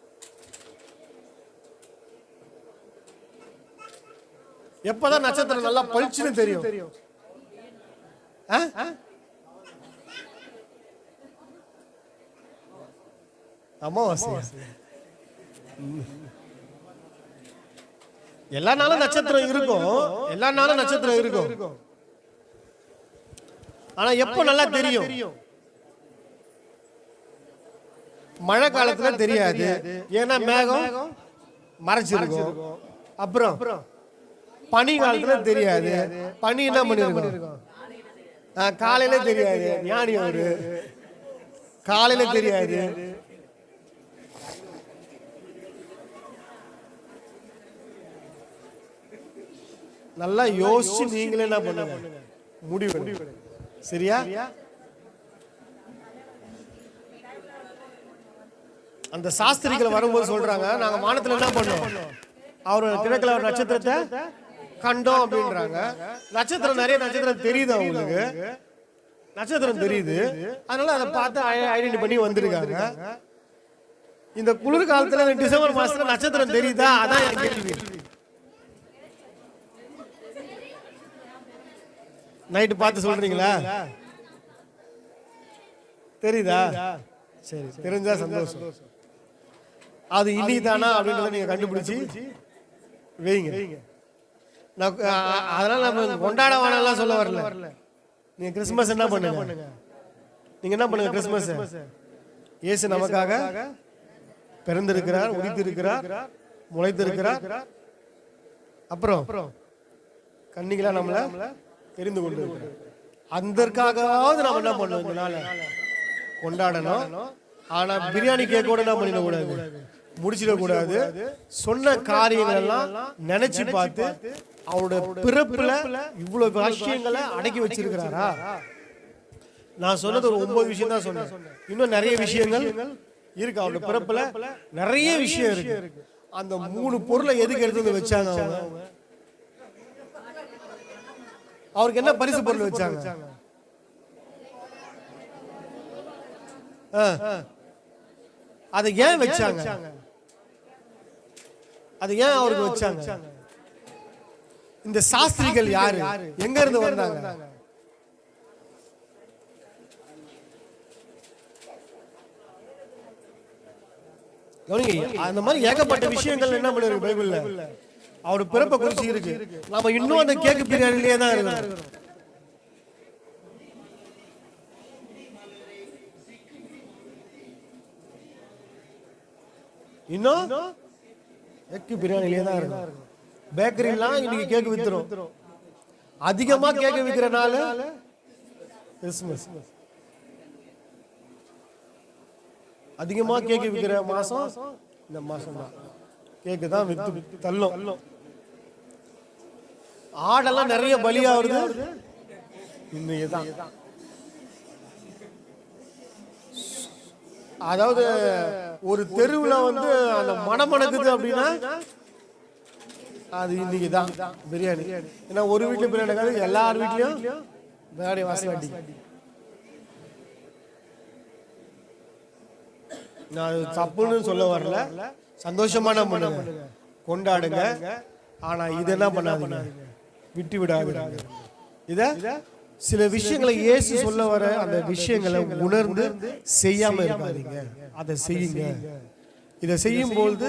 A: எப்பதான் நட்சத்திரம் நல்லா பளிச்சுன்னு தெரியும்? அமாவாசை. எல்லா நாளும் நட்சத்திரம் இருக்கும், எல்லா நாளும் நட்சத்திரம் இருக்கும். ஆனா எப்ப நல்லா தெரியும்? மழை காலத்துல தெரியாது, ஏன்னா மேகம் மறைச்சிருக்கும். அப்புறம் பனி காலத்துல தெரியாது, பனி என்ன பண்ணிருக்கும்? காலையில தெரியாது, ஞானி அவரு காலையில தெரியாது. நல்லா யோசிச்சு நீங்களே என்ன பண்ணுங்க, முடிவு. சரியா? அந்த சாஸ்திரிகள் வரும்போது சொல்றாங்க, நாங்க வானத்துல என்ன பண்ணோம், அவர் கிழக்குல ஒரு நட்சத்திரத்தை கண்டோம் அப்படின்றாங்க. நட்சத்திரம், நிறைய நட்சத்திரம் தெரியுது அவங்களுக்கு, நட்சத்திரம் தெரியுது, அதனால அதை பார்த்து ஐடென்டி பண்ணி வந்திருக்காங்க. இந்த குளிர் காலத்துல டிசம்பர் மாசத்துல நட்சத்திரம் தெரியுதா? அதான் என் கேள்வி. நைட்டு பார்த்து சொல்றீங்களா? தெரியுதா? சரி, தெரிஞ்சா சந்தோஷம். அது இன்னைக்கு தானா அப்படின்றத நீங்க கண்டுபிடிச்சு வைங்க. அதனால நம்ம கொண்டாட வேணாம்லாம் சொல்ல வரல. நீங்க கிறிஸ்துமஸ் என்ன பண்ணுங்க, நீங்க என்ன பண்ணுங்க, கிறிஸ்துமஸ் இயேசு நமக்காக பிறந்திருக்கிறார், உதித்திருக்கிறார், முளைத்திருக்கிறார். அப்புறம் கன்னிகளா நம்மள தெரிந்து கொண்டு அதற்காகவாவது நம்ம என்ன பண்ணோம், இந்த நாளை கொண்டாடணும். ஆனா பிரியாணி கேக்கோட என்ன பண்ணிடக்கூடாது, முடிச்சிடக்கூடாது. சொன்ன காரியங்கள் எல்லாம் நினைச்சு பார்த்து அவருடைய பிறப்புல இவ்வளவு விஷயங்களை அடக்கி வச்சிருக்கிறாரா? நான் சொன்னது ஒரு 9 விஷயம் தான் சொன்னேன். இன்னும் நிறைய விஷயங்கள் இருக்கு. அவருடைய பிறப்புல நிறைய விஷயம் இருக்கு. அந்த 3 பொருளை எதுக்கு எடுத்து வந்து வச்சாங்க? அவருக்கு என்ன பரிசு பொருள் வச்சாங்க? அதை ஏன் வச்சாங்க? அது ஏன் அவருக்கு வச்சாங்க? இந்த சாஸ்திரிகள் யாரு, எங்க இருந்து வந்தாங்க? அந்த மாதிரி ஏகப்பட்ட விஷயங்கள் என்ன பண்ணிருக்கு பைபிள்ல. அவர் பிறப்பை குறிச்சு இருக்கு. நாம இன்னும் அந்த கேக்கு பிரியாணிலேயே தான் இருக்கோம். இன்னும் கேக்கு பிரியாணிலேயே தான் இருக்கும். பேக்கரிலாம் இன்னைக்கு கேக்கு வித்துரும். அதிகமா கேக்கு விற்கிறனால கிறிஸ்துமஸ். அதிகமா கேக்கு விற்கிற மாசம் இந்த மாசம் தான். கேக்கு தான் வித்து தள்ளும். ஆடெல்லாம் நிறைய பலியாகுது இன்னைக்கு தான். அதாவது ஒரு தெருவுல வந்து அந்த மணமணக்குது அப்படின்னா அது இன்னைக்கு தான் பிரியாணி. ஏன்னா ஒரு வீட்டுல பிரியாணி இருக்காது, எல்லார் வீட்லயும் பிரியாணி வாசம் அடி. நான் தப்புன்னு சொல்ல வரல, சந்தோஷமான பண்ணுங்க, கொண்டாடுங்க. ஆனா இது என்ன பண்ணாதீங்க, விட்டு விடாதீங்க. இத சில விஷயங்களை இயேசு சொல்ல வர அந்த விஷயங்களை உணர்ந்து செய்யாம இருக்காதீங்க, அதை செய்யுங்க. இதை செய்யும் போது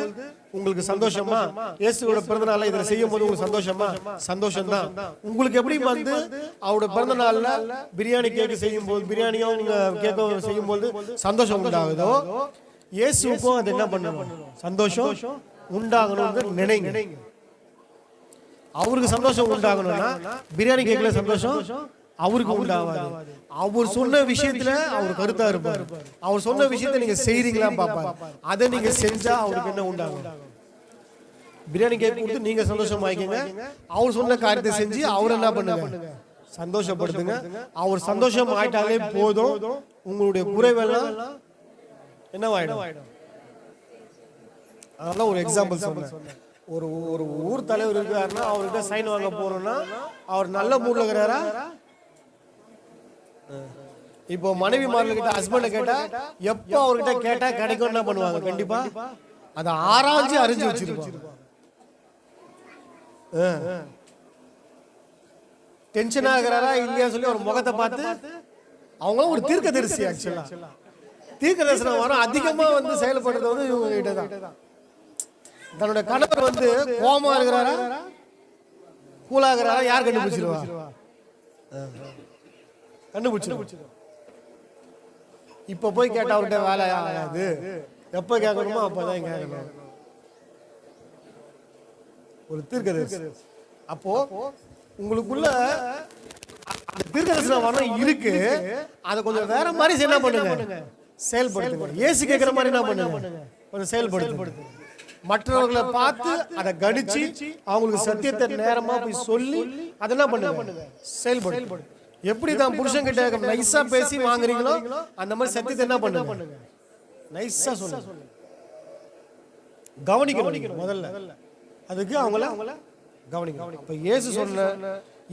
A: உங்களுக்கு சந்தோஷமா? இயேசுவோட பிறந்த நாள்ல இதை செய்யும் போது உங்களுக்கு சந்தோஷமா? சந்தோஷம் தான். உங்களுக்கு எப்படி வந்து அவரோட பிறந்த நாள்ல பிரியாணி கேக்கு செய்யும் போது, பிரியாணியும் கேக்கும் செய்யும் போது சந்தோஷம் உண்டாகுதோ, இயேசுக்கும் அது என்ன பண்ணணும், சந்தோஷம் உண்டாகணும்னு நினைங்க. அவருக்கு சந்தோஷம் உண்டாகணும்னா பிரியாணி கேக்கல சந்தோஷம் அவருக்கு உண்டாவாது. அவர் சொன்ன விஷயத்துல அவர் கருத்தா இருப்பார். அவர் சொன்ன விஷயத்தை நீங்க செய்றீங்களா பாப்பாரு. அதை நீங்க செஞ்சா அவருக்கு என்ன உண்டாகும்? பிரியாணி கேக் கொடுத்து நீங்க சந்தோஷமாயிக்கங்க. அவர் சொன்ன காரியத்தை செஞ்சு அவர் என்ன பண்ணுங்க, சந்தோஷப்படுத்துங்க. அவர் சந்தோஷம் ஆயிட்டாலே போதும், உங்களுடைய குறைவெல்லாம் என்னவாயிடும். அதெல்லாம் ஒரு எக்ஸாம்பிள் சொன்னேன். ஒரு ஒரு ஊர் தலைவர் இருக்காருன்னா அவர்கிட்ட சைன் வாங்க போறோம்னா அவர் நல்ல மூட்ல இருக்கிறாரா? இப்போ மனைவி மார்கள்கிட்ட ஹஸ்பண்ட கேட்டா எப்ப அவர்கிட்ட கேட்டா கிடைக்கும் என்ன பண்ணுவாங்க? கண்டிப்பா அதை ஆராய்ச்சி அறிஞ்சு வச்சிருப்பாங்க. டென்ஷன் ஆகிறாரா இல்லையா சொல்லி ஒரு முகத்தை பார்த்து அவங்களும் ஒரு தீர்க்கதரிசி. ஆக்சுவலா தீர்க்கதரிசனம் வரும் அதிகமா வந்து செயல்படுறது வந்து இவங்க கிட்ட தான். தன்னுடைய கணவர் வந்து கோபமா இருக்கிறாரா கூலாகிறாரா யார் கண்டுபிடிச்சிருவா? கண்டுபிடிச்சிருவா. இப்ப போய் கேட்டா அவர்கிட்ட வேலை ஆகாது. எப்ப கேட்கணுமோ அப்பதான் கேட்கணும். ஒரு தீர்க்கதரிசி. அப்போ உங்களுக்குள்ள தீர்க்கதரிசனம் வரம் இருக்கு. அதை கொஞ்சம் வேற மாதிரி என்ன பண்ணுங்க, செயல்படுத்துங்க. இயேசு கேட்கிற மாதிரி என்ன பண்ணுங்க, கொஞ்சம் செயல்படுத்துங்க. மற்றவர்களை பார்த்து அதை கணிச்சு அவங்களுக்கு சத்தியத்தை நேரமா போய் சொல்லி அதை என்ன பண்ணுங்க, செயல்படுத்துங்க. எப்படி தான் புருஷன் கிட்ட நைஸா பேசி வாங்குறீங்களோ அந்த மாதிரி சத்தியத்தை என்ன பண்ணுங்க, நைஸா சொல்லுங்க. கவனிக்கணும் முதல்ல. அதுக்கு அவங்கள கவனிக்கணும். இப்ப இயேசு சொன்ன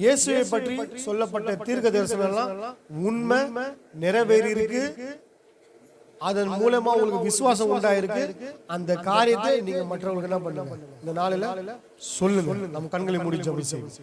A: இயேசுவை பற்றி சொல்லப்பட்ட தீர்க்க தரிசனம் எல்லாம் உண்மை நிறைவேறி இருக்கு. அதன் மூலமா உங்களுக்கு விசுவாசம் உண்டாயிருக்கு. அந்த காரியத்தை நீங்க மற்றவங்களுக்கு என்ன பண்ணுங்க, இந்த நாளில சொல்லுங்க. நம்ம கண்களை மூடி ஜெபம் செய்வோம்.